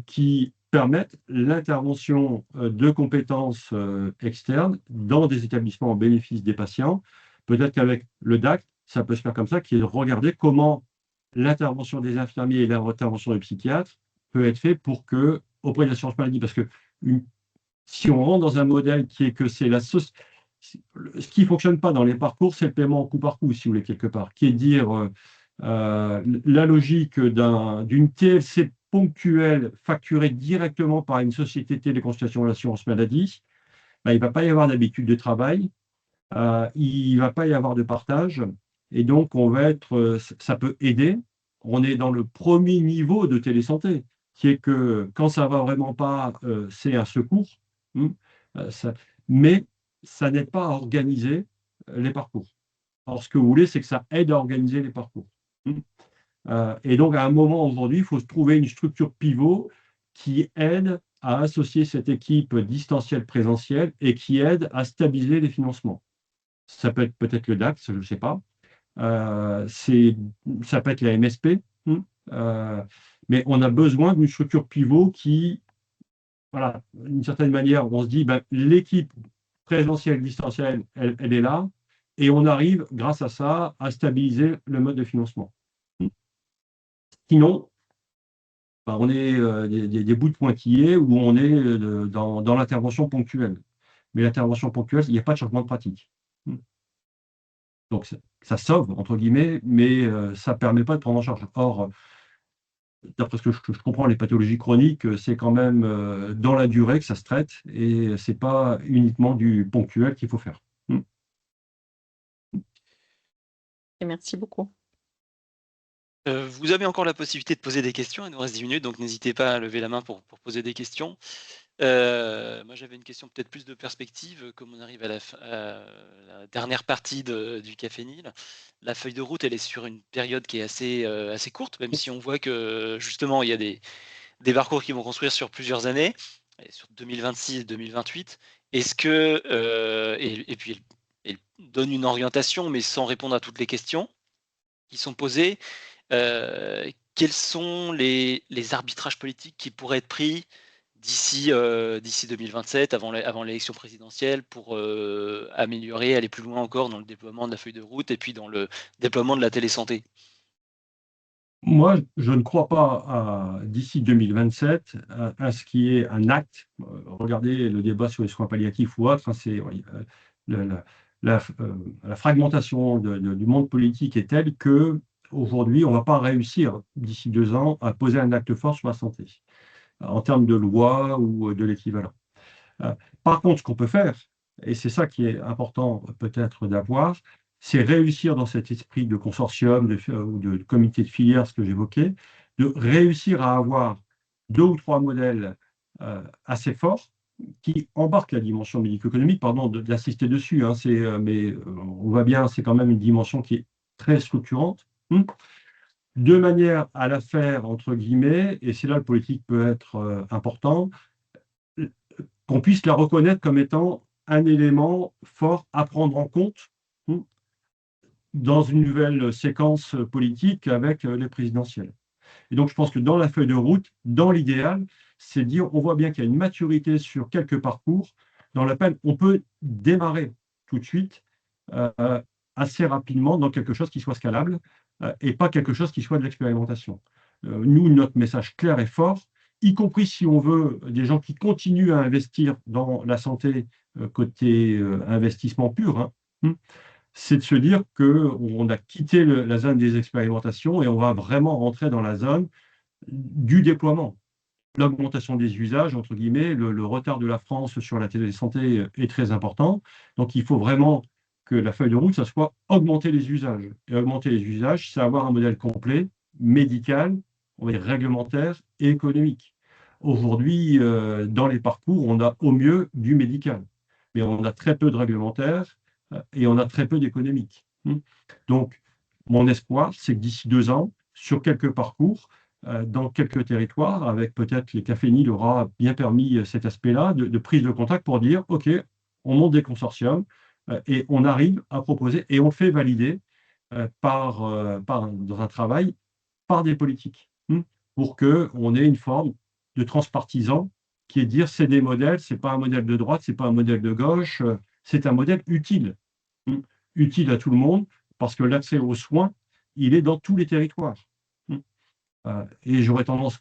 qui permettent l'intervention de compétences externes dans des établissements au bénéfice des patients. Peut-être qu'avec le DAC, ça peut se faire comme ça, qui est de regarder comment l'intervention des infirmiers et l'intervention des psychiatres peut être fait pour que, auprès de l'assurance maladie, parce que si on rentre dans un modèle qui est que c'est ce qui ne fonctionne pas dans les parcours, c'est le paiement au coup par coup, si vous voulez, quelque part, qui est de dire la logique d'une TLC ponctuelle facturée directement par une société de téléconsultation de l'assurance maladie, ben, il ne va pas y avoir d'habitude de travail, il ne va pas y avoir de partage, et donc ça peut aider. On est dans le premier niveau de télésanté, qui est que quand ça ne va vraiment pas, c'est un secours, mais ça n'aide pas à organiser les parcours. Alors, ce que vous voulez, c'est que ça aide à organiser les parcours. Et donc, à un moment aujourd'hui, il faut se trouver une structure pivot qui aide à associer cette équipe distancielle présentielle et qui aide à stabiliser les financements. Ça peut être peut-être le DAX, je ne sais pas. Ça peut être la MSP. Mais on a besoin d'une structure pivot qui, voilà, d'une certaine manière, on se dit, ben, l'équipe présentielle, distancielle, elle est là, et on arrive, grâce à ça, à stabiliser le mode de financement. Sinon, ben, on est des bouts de pointillés où on est dans l'intervention ponctuelle. Mais l'intervention ponctuelle, il n'y a pas de changement de pratique. Donc, ça sauve, entre guillemets, mais ça ne permet pas de prendre en charge. Or, d'après ce que je comprends, les pathologies chroniques, c'est quand même dans la durée que ça se traite et ce n'est pas uniquement du ponctuel qu'il faut faire. Et merci beaucoup. Vous avez encore la possibilité de poser des questions. Il nous reste 10 minutes, donc n'hésitez pas à lever la main pour poser des questions. Moi, j'avais une question peut-être plus de perspective. Comme on arrive à la dernière partie du Café Nil, la feuille de route, elle est sur une période qui est assez courte, même si on voit que justement, il y a des parcours qui vont construire sur plusieurs années, sur 2026 et 2028. Est-ce que, et puis elle donne une orientation, mais sans répondre à toutes les questions qui sont posées. Quels sont les arbitrages politiques qui pourraient être pris d'ici 2027, avant l'élection présidentielle, pour améliorer, aller plus loin encore dans le déploiement de la feuille de route et puis dans le déploiement de la télésanté? Moi, je ne crois pas d'ici 2027 à ce qui est un acte. Regardez le débat sur les soins palliatifs ou autres, c'est la fragmentation du monde politique est telle que aujourd'hui, on ne va pas réussir d'ici 2 ans à poser un acte fort sur la santé, en termes de loi ou de l'équivalent. Par contre, ce qu'on peut faire, et c'est ça qui est important peut-être d'avoir, c'est réussir dans cet esprit de consortium ou de comité de filière, ce que j'évoquais, de réussir à avoir 2 ou 3 modèles assez forts qui embarquent la dimension médico-économique, pardon d'insister dessus, mais on voit bien, c'est quand même une dimension qui est très structurante, de manière à la faire, entre guillemets, et c'est là le politique peut être important, qu'on puisse la reconnaître comme étant un élément fort à prendre en compte dans une nouvelle séquence politique avec les présidentielles. Et donc, je pense que dans la feuille de route, dans l'idéal, c'est dire, on voit bien qu'il y a une maturité sur quelques parcours dans laquelle on peut démarrer tout de suite assez rapidement dans quelque chose qui soit scalable et pas quelque chose qui soit de l'expérimentation. Nous, notre message clair et fort, y compris si on veut des gens qui continuent à investir dans la santé côté investissement pur, c'est de se dire qu'on a quitté la zone des expérimentations et on va vraiment rentrer dans la zone du déploiement. L'augmentation des usages, entre guillemets, le retard de la France sur la télésanté est très important. Donc, il faut vraiment que la feuille de route, ça soit augmenter les usages. Et augmenter les usages, c'est avoir un modèle complet, médical, on va dire réglementaire et économique. Aujourd'hui, dans les parcours, on a au mieux du médical, mais on a très peu de réglementaire et on a très peu d'économique. Donc, mon espoir, c'est que d'ici 2 ans, sur quelques parcours, dans quelques territoires, avec peut-être les caféniles aura bien permis cet aspect-là de prise de contact pour dire, OK, on monte des consortiums et on arrive à proposer et on fait valider dans un travail par des politiques, pour qu'on ait une forme de transpartisan qui est de dire c'est des modèles, c'est pas un modèle de droite, c'est pas un modèle de gauche, c'est un modèle utile, utile à tout le monde, parce que l'accès aux soins, il est dans tous les territoires. Et j'aurais tendance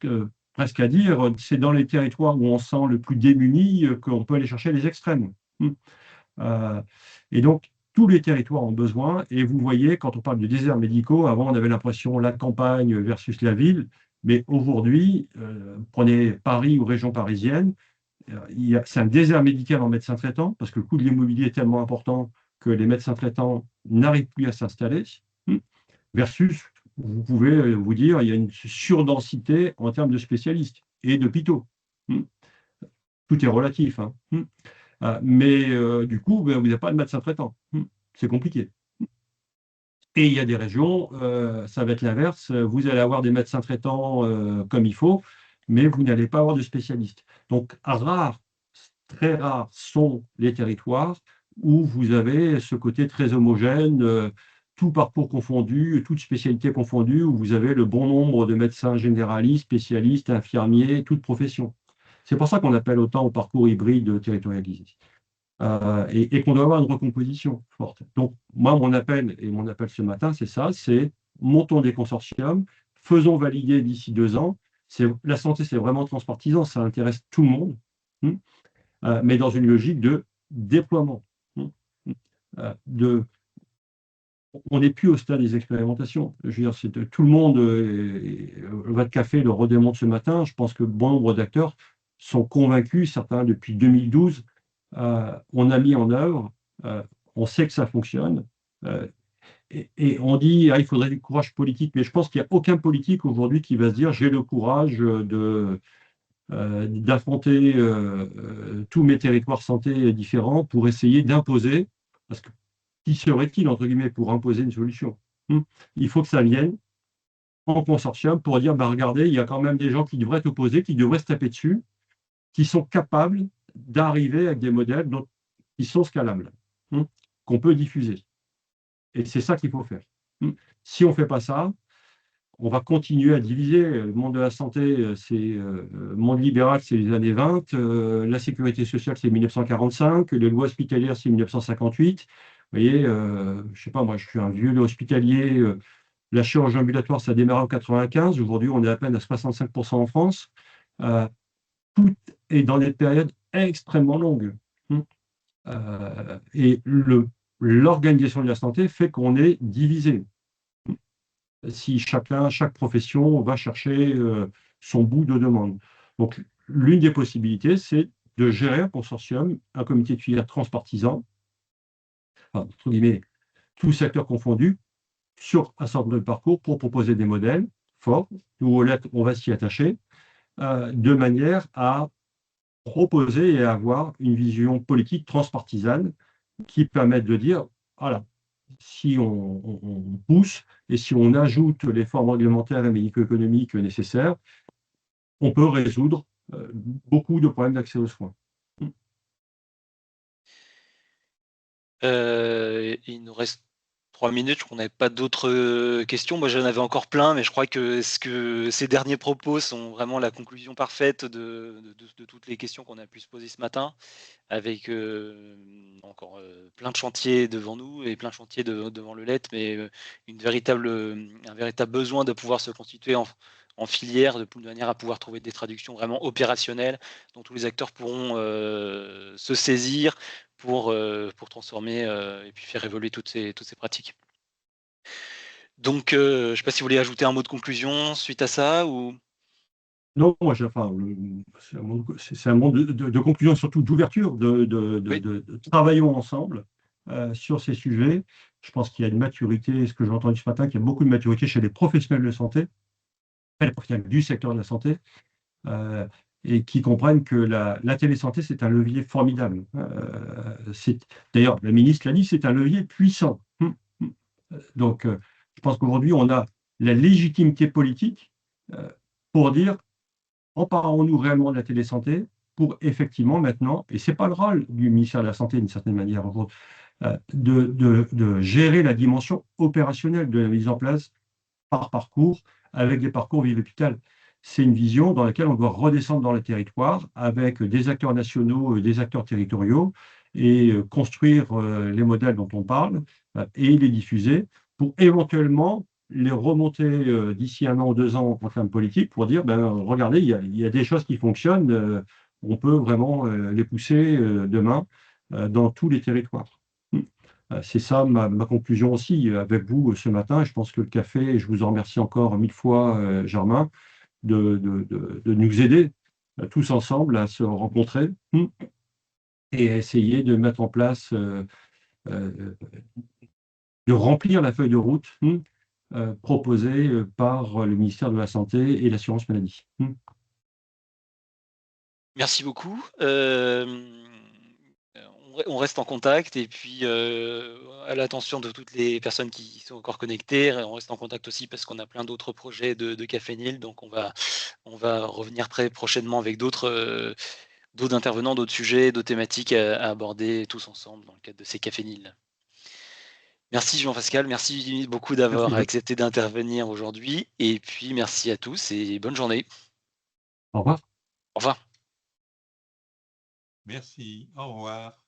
presque à dire, c'est dans les territoires où on se sent le plus démuni qu'on peut aller chercher les extrêmes. Et donc, tous les territoires ont besoin. Et vous voyez, quand on parle de déserts médicaux, avant, on avait l'impression la campagne versus la ville. Mais aujourd'hui, prenez Paris ou région parisienne, c'est un désert médical en médecins traitants, parce que le coût de l'immobilier est tellement important que les médecins traitants n'arrivent plus à s'installer, versus, vous pouvez vous dire, il y a une surdensité en termes de spécialistes et d'hôpitaux. Tout est relatif. Mais du coup, vous n'avez pas de médecin traitant. C'est compliqué. Et il y a des régions, ça va être l'inverse. Vous allez avoir des médecins traitants comme il faut, mais vous n'allez pas avoir de spécialistes. Donc, très rares sont les territoires où vous avez ce côté très homogène, tout parcours confondu, toute spécialité confondue, où vous avez le bon nombre de médecins généralistes, spécialistes, infirmiers, toutes professions. C'est pour ça qu'on appelle autant au parcours hybride territorialisé. Et qu'on doit avoir une recomposition forte. Donc, moi, mon appel ce matin, c'est ça, c'est montons des consortiums, faisons valider d'ici 2 ans. La santé, c'est vraiment transpartisan, ça intéresse tout le monde, mais dans une logique de déploiement. On n'est plus au stade des expérimentations. Je veux dire, tout le monde, votre café le redémontre ce matin. Je pense que bon nombre d'acteurs sont convaincus, certains depuis 2012. On a mis en œuvre, on sait que ça fonctionne, et on dit il faudrait du courage politique, mais je pense qu'il n'y a aucun politique aujourd'hui qui va se dire j'ai le courage d'affronter tous mes territoires santé différents pour essayer d'imposer, parce que qui serait-il, entre guillemets, pour imposer une solution? Il faut que ça vienne en consortium pour dire, regardez, il y a quand même des gens qui devraient opposer, qui devraient se taper dessus, qui sont capables d'arriver avec des modèles qui sont scalables, qu'on peut diffuser. Et c'est ça qu'il faut faire. Si on ne fait pas ça, on va continuer à diviser. Le monde de la santé, c'est le monde libéral, c'est les années 20, la sécurité sociale, c'est 1945, les lois hospitalières, c'est 1958. Vous voyez, je ne sais pas, moi, je suis un vieux hospitalier. La chirurgie ambulatoire, ça a démarré en 95. Aujourd'hui, on est à peine à 65% en France. Tout est dans des périodes extrêmement longues. Et l'organisation de la santé fait qu'on est divisé. Si chaque profession va chercher son bout de demande. Donc, l'une des possibilités, c'est de gérer un consortium, un comité de filière transpartisan, entre guillemets, tous secteurs confondus, sur un certain nombre de parcours pour proposer des modèles forts, où on va s'y attacher, de manière à proposer et à avoir une vision politique transpartisane qui permette de dire, voilà, si on pousse et si on ajoute les formes réglementaires et médico-économiques nécessaires, on peut résoudre beaucoup de problèmes d'accès aux soins. Il nous reste 3 minutes, je crois qu'on n'avait pas d'autres questions. Moi, j'en avais encore plein, mais je crois que ces derniers propos sont vraiment la conclusion parfaite de toutes les questions qu'on a pu se poser ce matin, avec encore plein de chantiers devant nous et plein de chantiers devant le LET, mais un véritable besoin de pouvoir se constituer en filière, de manière à pouvoir trouver des traductions vraiment opérationnelles dont tous les acteurs pourront se saisir pour transformer et puis faire évoluer toutes ces pratiques. Donc, je ne sais pas si vous voulez ajouter un mot de conclusion suite à ça ou... Non, moi, c'est un monde de conclusion, surtout d'ouverture, de travaillons ensemble sur ces sujets. Je pense qu'il y a une maturité, ce que j'ai entendu ce matin, qu'il y a beaucoup de maturité chez les professionnels de santé, les professionnels du secteur de la santé, et qui comprennent que la télésanté, c'est un levier formidable. D'ailleurs, la ministre l'a dit, c'est un levier puissant. Donc, je pense qu'aujourd'hui, on a la légitimité politique pour dire emparons-nous réellement de la télésanté pour effectivement maintenant, et ce n'est pas le rôle du ministère de la Santé d'une certaine manière, de gérer la dimension opérationnelle de la mise en place par parcours avec des parcours Ville Hôpital. C'est une vision dans laquelle on doit redescendre dans les territoires avec des acteurs nationaux, des acteurs territoriaux et construire les modèles dont on parle et les diffuser pour éventuellement les remonter d'ici 1 an ou 2 ans en termes politiques pour dire, regardez, il y a des choses qui fonctionnent, on peut vraiment les pousser demain dans tous les territoires. C'est ça ma conclusion aussi avec vous ce matin. Je pense que le café, et je vous en remercie encore 1000 fois, Germain, de nous aider tous ensemble à se rencontrer et à essayer de mettre en place, de remplir la feuille de route proposée par le ministère de la Santé et l'Assurance Maladie. Merci beaucoup. On reste en contact et puis à l'attention de toutes les personnes qui sont encore connectées, on reste en contact aussi parce qu'on a plein d'autres projets de Café Nil, donc on va revenir très prochainement avec d'autres intervenants, d'autres sujets, d'autres thématiques à aborder tous ensemble dans le cadre de ces Café Nil. Merci Jean-Pascal, merci beaucoup d'avoir accepté d'intervenir aujourd'hui et puis merci à tous et bonne journée. Au revoir. Au revoir. Merci, au revoir.